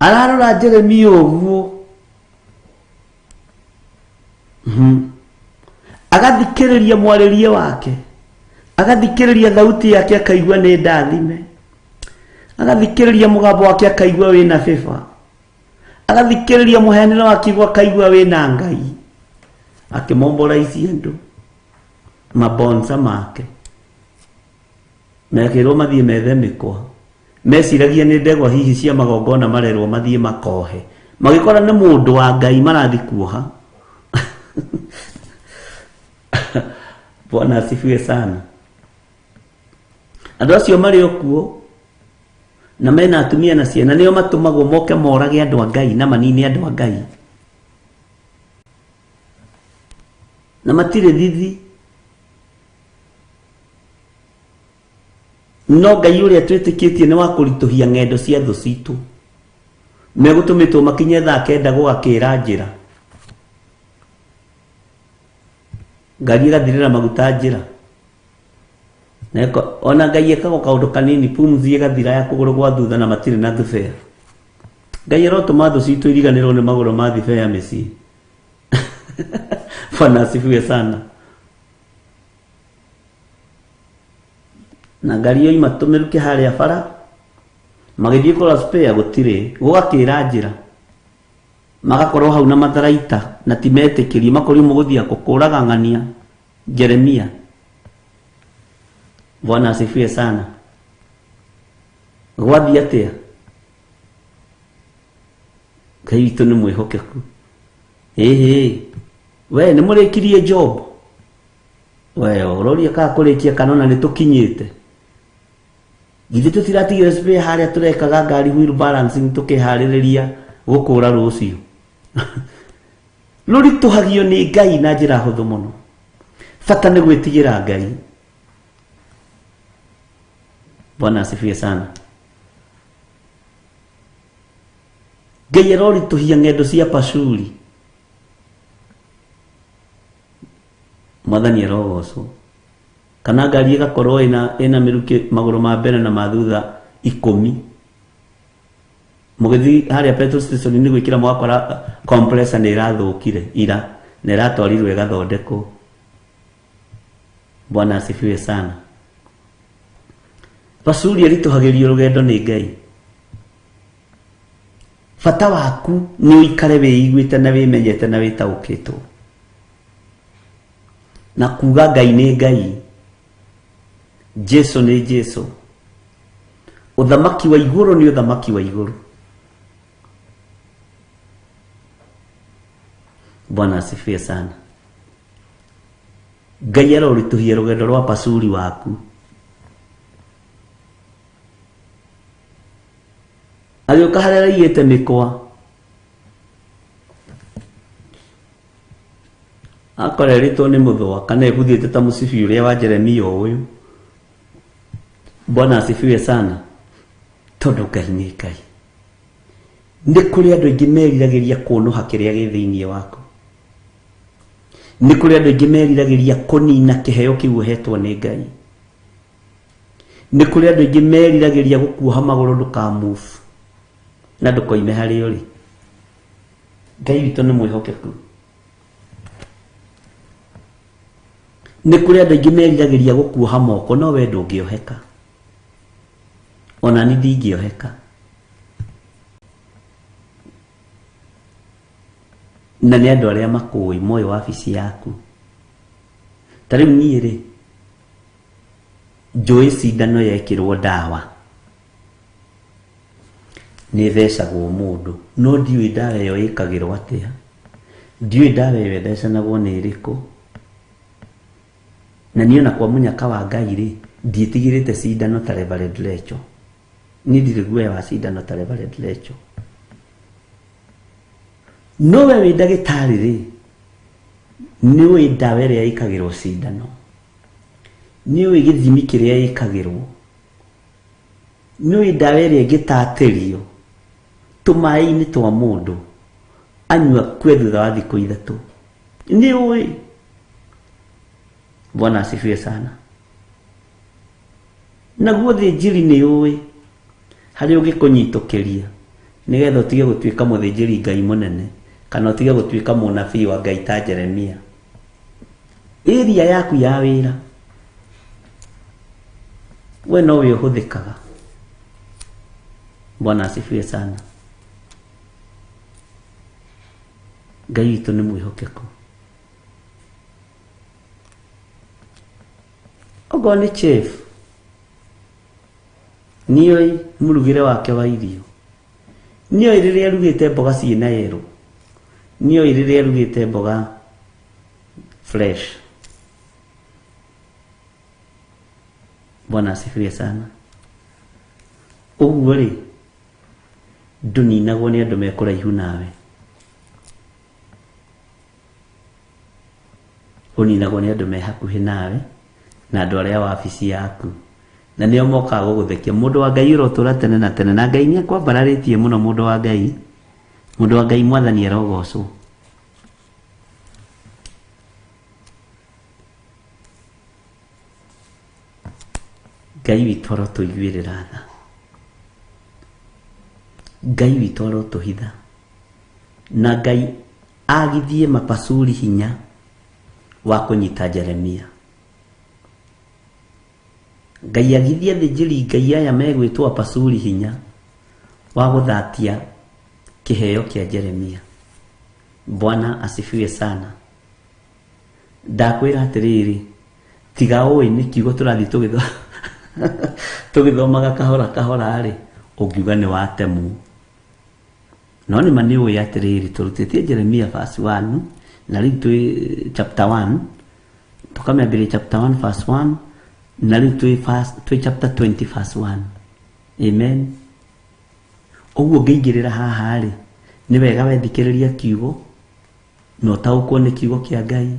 [SPEAKER 1] ararora Jeremia ũguo, agathikĩrĩria mwarĩrie wake, agathikĩrĩria thauti yake akaigua nĩ ndathime, agathikĩrĩria mũgambo wake akaigua wĩna bĩba, agathikĩrĩria mũhenero wake akaigua wĩna Ngai, akĩmomboraicia andũ mabonsa make, mekĩrwo mathiĩ methe mĩkwa, meciragia nĩ ndegwa hihi cia magongona marerwo mathiĩ makohe, magĩkora nĩ mũndũ wa Ngai marathi kuoha. Bwana asifiwe sana. Andũ acio marĩ okuo na mena atumia na ciana nĩo matũmagwo moke morage andũ a Ngai na manini andũ a Ngai, na matirĩ thithi. No Ngai ũrĩa twĩtĩkĩtie nĩ wa kũritũhia ng'endo cia thũ citũ, megũtũmĩtwo makinye thaa 9 gũgakĩra njĩra, ngari ĩgathirĩra maguta njĩra, ona Ngai ekaga kaũndũ kanini pumzi ĩgathira ya kũgũrũ gwa thutha na matirĩ na thubea. Ngai arotũma thũ citũ iriganĩrwo nĩ magũrũ ma thibea mĩciĩ. Bwana asifiwe sana. Na ngari yo imatũmĩruke harĩa bara, magĩthiĩ kũra spare gũtirĩ, gũgakĩra njĩra, magakorwo hau na matharaita na timetĩkĩrie, makorio mũgũthia kũkũraga ng'ania Jeremia. Bwana asifiwe sana. Gwathi atĩa? Ngai witũ nĩ mwĩhokeku. We nĩ mũrĩkirie Job? We ũroria kaa kũrĩkia kanona nĩ tũkinyĩte? Githĩ tũtiratigire spare harĩa tũrekaga ngari wheel balancing tũkĩharĩrĩria gũkũra rũciũ? Rũritũhagio nĩ Ngai na njĩra hũthũ mũno. Bata nĩ gwĩtigĩra Ngai. Bwana asifiwe sana. Ngai arori tuhia ngendo cia Pashuri. Mwathani arogocwo. Kana ngari igakorwo ina miruki maguru ma mbere na mathutha 10. Mugithi haria petrol station ni gwikira mwakora compressor ni irathukire ira na iratwarirwo igathondekwo. Bwana asifiwe sana. Pashuri arituhagirio rugendo ni Ngai. Fata waku ni uikare wiiguite na wimenyete na witaukitwo. Na kuga Ngai ni Ngai. Jesu ni Jesu. Uthamaki wa iguru ni uthamaki wa iguru. Bwana asifiwe sana. Ngai arorituhia rugendo rwa Pashuri waku. Alioka harera yete mikwa. Akorerito ni muthwa kana ebuthiete ta musibi uria wa Jeremia uyu. Bwana asifiwe sana. Tondu Ngai ni Ngai. Ndi kuri andu aingi meriragiria kuonoha kiria githiini wako. Ndi kuri andu aingi meriragiria kunina kiheo kiu hetwo ni Ngai. Ndi kuri andu aingi meriragiria gukuoha maguru ndukamufu. Na ndukoime hari uri. Ngai witu ni mwihokeku. Ni kuri andu aingi meriragiria gukuoha moko no we ndungioheka. Ona ni ndingioheka. Na ni andu aria makui moyo wa afisi yaku. Tariu nie ri njui cindano yekirwo ndawa ni thecagwo mundu no ndiui ndawa iyo ikagirwo atia. Ndiui ndawa iyo thecanagwo ni iriku. Na niona kwa munyaka wa Ngai ri ndietigirite cindano ta Reverend Lecho. Ni ndiriguo wa cindano ta Reverend Lecho. No we wi ndagitari ri ni wi ndawa iria ikagirwo cindano. Ni wi githimi kiria ikagirwo. Ni wi ndawa iria gitatirio tumai-ini twa mundu anyua kwe thutha wa thiku 3. Ni wi. Bwana asifiwe sana. Naguo thinjiri ni ui hari ugikunyitukiria nigetha utige gutuika muthinjiri Ngai munene kana utige gutuika munabii wa Ngai ta Jeremia. Area yaku ya wira we no we uhuthikaga. Bwana asifiwe sana. Ngai witu ni mwihokeku. Ogo ni chef nioi murugire wake wa irio. Nioi riria arugite mboga ciina yero. Nioi riria arugite mboga fresh. Bwana asifiwe sana. Uguo ri nduninagwo ni andu mekuraihu nawe. Uninagwo ni andu me hakuhi nawe na andu aria wa afisi yaku. Na nio moka guguthekia mundu wa Ngai urotura tene na tene. Na Ngai ni akwambararitie muno mundu wa Ngai. Mundu wa Ngai Mwathani arogocwo. Ngai witu arotuiguirira tha. Ngai witu arotuhitha. Na Ngai agithie mapasuri hinya wa kunyita Jeremia. Ngai agithie thinjiri Ngai aya megwitwo Pashuri hinya wa guthatia kiheo kia Jeremia. Bwana asifiwe sana. Ndakwira atiriri tiga oi ni kiugo turathi tugithomaga kahora kahora ri ungiuga ni watemu. No ni mani oi atiriri turutitie Jeremia verse 1 na riu twi chapter 1 tukamambire chapter 1 verse 1 na riu twi chapter 20 verse 1. Amen. Oguo ngeingirira haha ri ni wega wethikiriria kiugo no taukwo ni kiugo kia Ngai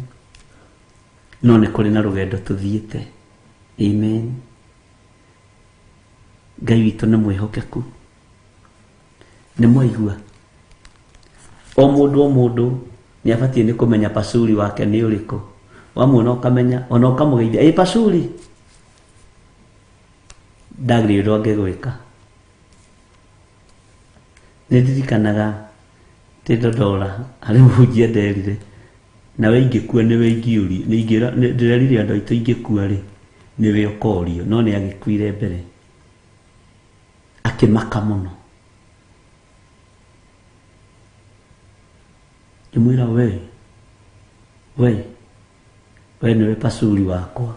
[SPEAKER 1] no ni kuri na rugendo tuthiite. Amen. Ngai witũ nĩ mwĩhokeku. Nĩ mwaigua o mũndũ nĩ abatie nĩ kũmenya pasuri wake nĩ ũrĩkũ. Wamuona ũkamenya ona ũkamũgeithia pasuri ndagĩrĩirwo ũndũ angĩgwĩka. Nĩ ndirikanaga ndĩndodora harĩ mũhunjia nderire nawe ingĩkua nĩwe ingĩũrio. Ndĩrerire andũ aitũ ingĩkua rĩ nĩwe ũkorio, no nĩ agĩkuire mbere. Akĩmaka mũno. Ngĩmwĩra we nĩwe pasuri wakwa.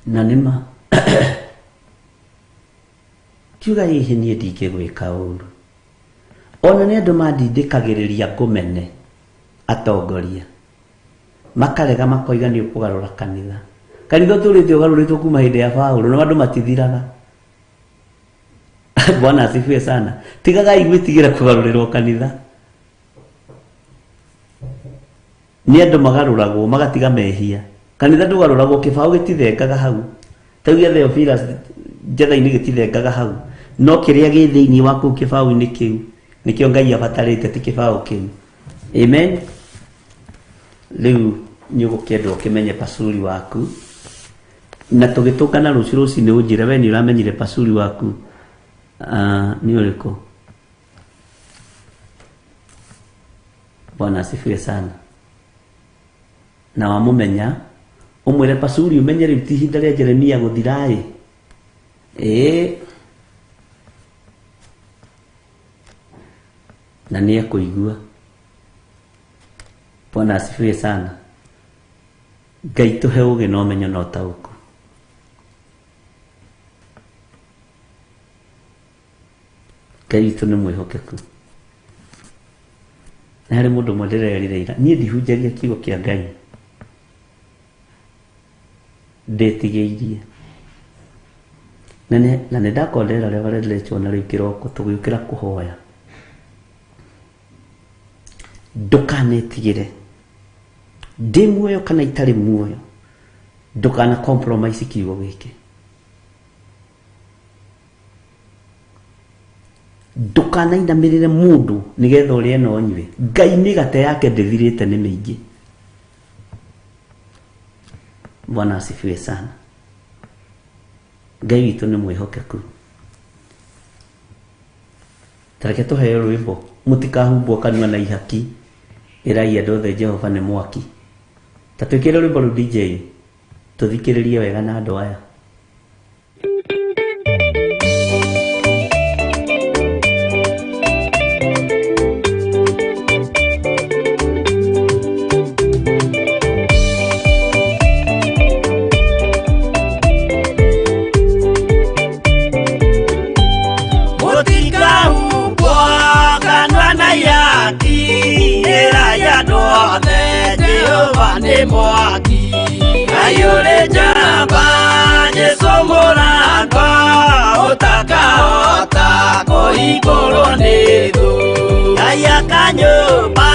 [SPEAKER 1] Na nĩma kiuga hihi niĩ ndingĩgwĩka ũru. Ona nĩ andũ mandindĩkagĩrĩria ngũmene atongoria makarega makoiga nĩ ũkũgarũra kanitha. Kanitha ũtũrĩte ũgarũrĩtwo kuma hĩndĩ ya Paulo na andũ matithiraga. Bwana asifiwe sana. Tigagai gwĩtigĩra kũgarũrĩrwo kanitha. Nĩ andũ magarũragwo magatiga mehia. Kanitha ndũgarũragwo, kĩbaũ gĩtithengaga hau. Tau gĩa Theophilus njatha-inĩ gĩtithengaga hau. No kĩrĩa gĩ thĩinĩ wa kũu kĩbaũ-inĩ kĩu nĩkĩo Ngai abatarĩte, ti kĩbaũ kĩu. Amen. Rĩu nĩ ũgũkĩendwo ũkĩmenye pasuri waku. Na tũgĩtũngana rũciũ-rũcinĩ ũnjĩre we nĩ ũramenyire pasuri waku nĩ ũrĩkũ. Bwana asifiwe sana. Na wamũmenya ũmwĩre pasuri ũmenye rĩu ti ihinda rĩa Jeremia gũthiraĩ. Na nĩ ekũigua. Bwana asifiwe sana. Ngai tũhe ũgĩ na ũmenyo na ũtaũku. Ngai witũ nĩ mwĩhokeku. Na harĩ mũndũ ũmwe ndĩrerire ira, niĩ ndihunjagia kiugo kĩa Ngai, ndĩtigĩirie. Na nĩ ndakondera Reverend Rachel na rĩu kĩroko tũgĩũkĩra kũhoya. Ndũkanetigĩre ndĩ muoyo kana itarĩ muoyo, ndũkana compromise kiugo gĩkĩ. Ndũkanainamĩrĩre mũndũ nĩgetha ũrĩe na ũnyue. Ngai mĩgate yake ndĩthirĩte nĩ mĩingĩ. Bwana asifiwe sana. Ngai witũ nĩ mwĩhokeku. Tareke tũheo rwĩmbo mũtikahumbwo kanua na ihaki. Ĩrai andũ othe Jehova nĩ mwaki. Ta twĩkĩre rwĩmbo rũu DJ tũthikĩrĩrie wega na andũ aya.
[SPEAKER 2] Mwaki ayure jamba Yesu muranga utakaota koigoro nithu aya kanyumba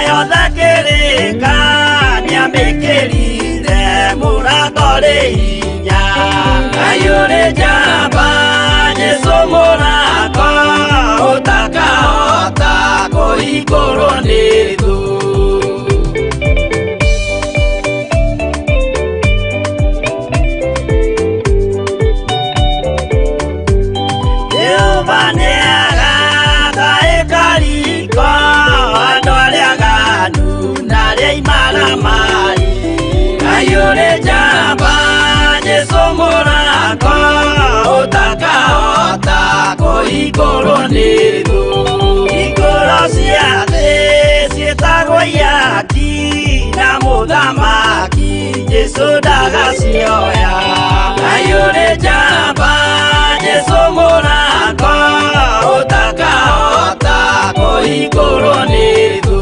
[SPEAKER 2] yothe kĩrĩka nĩamĩkĩrire mũrango rĩ hinya ayure jamba Yesu muranga utakaota koigoro nithu ayure jamba Yesu muranga utakaota koigoro nithu igoro cia thĩ ciĩtagwo ihaki na mũthamaki Yesu ndagacioya ayure jamba Yesu muranga utakaota koigoro nithu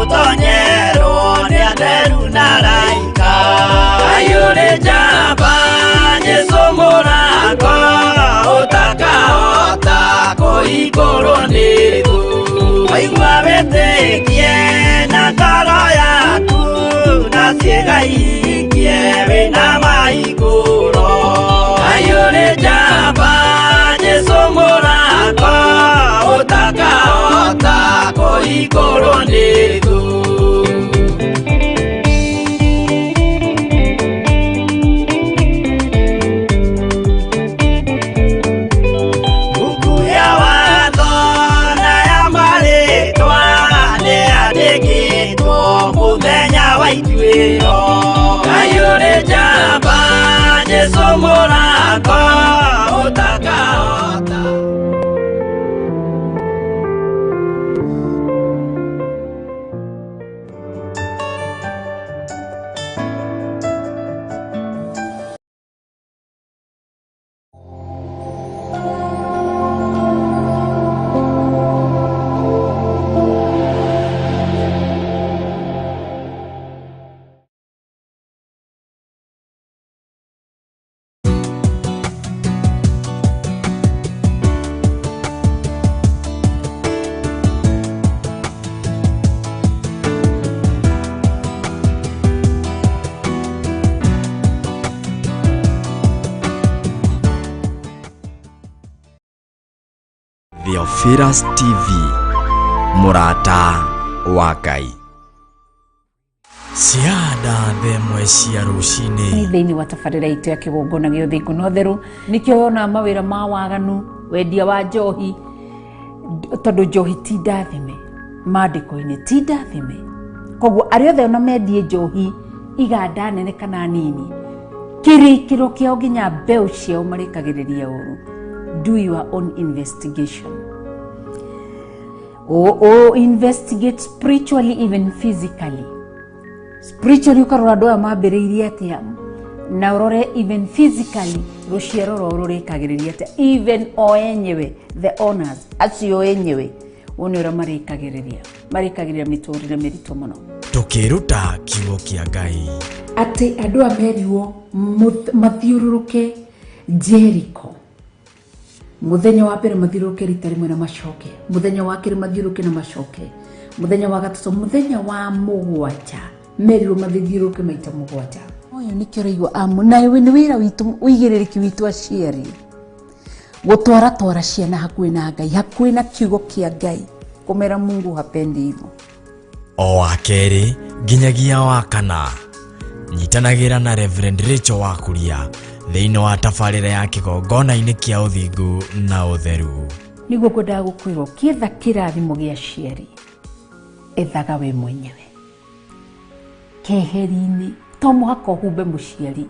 [SPEAKER 2] gutonyerwo ni anderu na raika ayure jamba Jesu murango utakahota kuhingurwo ni thu waigua witikie na ngoro yaku na ciĩga ihingie wĩna mahingũro ayure jamba Jesu murango utakahota kuhingũrwo ni thu ayure jamba Jesu murango utakahota
[SPEAKER 3] Theophilus TV Murata wa Ngai ciana themwe cia rucini
[SPEAKER 4] thiini wa tabarĩra itu ya kĩgongona gĩa ũthingu na ũtheru nĩkĩo yona mawĩra ma waganu wendia wa njohi tondũ njohi ti ndathime maandĩko-inĩ ti ndathime koguo arĩa othe ona mendie njohi iganda nene kana nini kĩrĩkĩro kĩao nginya mbeũ ciao marĩkagĩrĩria ũru. Do your own investigation. Investigate spiritually, even physically. Spiritually, ukarora andũ aya mambĩrĩirie atĩa na urore even physically rũciaro rwao rũrĩkagĩrĩria atĩa even o enyewe the owners acio enyewe one ũrĩa marĩkagĩrĩria mĩtũrĩre mĩritũ mũno.
[SPEAKER 3] Tũkĩruta kiugo kĩa Ngai
[SPEAKER 4] atĩ andũ aya merirwo mathiũrũrũke Jericho. Muthenya wa mbere mathiũrũrũke rita rĩmwe na macoke, muthenya wa kerĩ mathiũrũrũke na macoke, muthenya wa gatatũ, muthenya wa mũgwanja merirwo mathiũrũrũke maita mũgwanja. Ũyũ nĩ kĩrĩigwo amu na nĩ wĩra witũ ũigĩrĩrĩki witũ aciari gũtwara ciana hakuhĩ na Ngai, hakuhĩ na kiugo kĩa Ngai, kũmera Mungu hapendi hivyo.
[SPEAKER 3] O wa kerĩ nginyagia wa kana nyitanagĩra na Reverend Rachel Wakuria thĩinĩ wa tabarĩra ya kĩgongona-inĩ kĩa ũthingu na ũtheru.
[SPEAKER 4] Nĩguo ngwendaga gũkwĩrwo kĩetha kĩrathimo gĩa aciari ethaga we mwenyewe keheri-inĩ, to mũhaka ũhumbe mũciari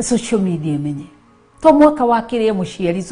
[SPEAKER 4] social media menye, to mũhaka wakĩrĩe mũciari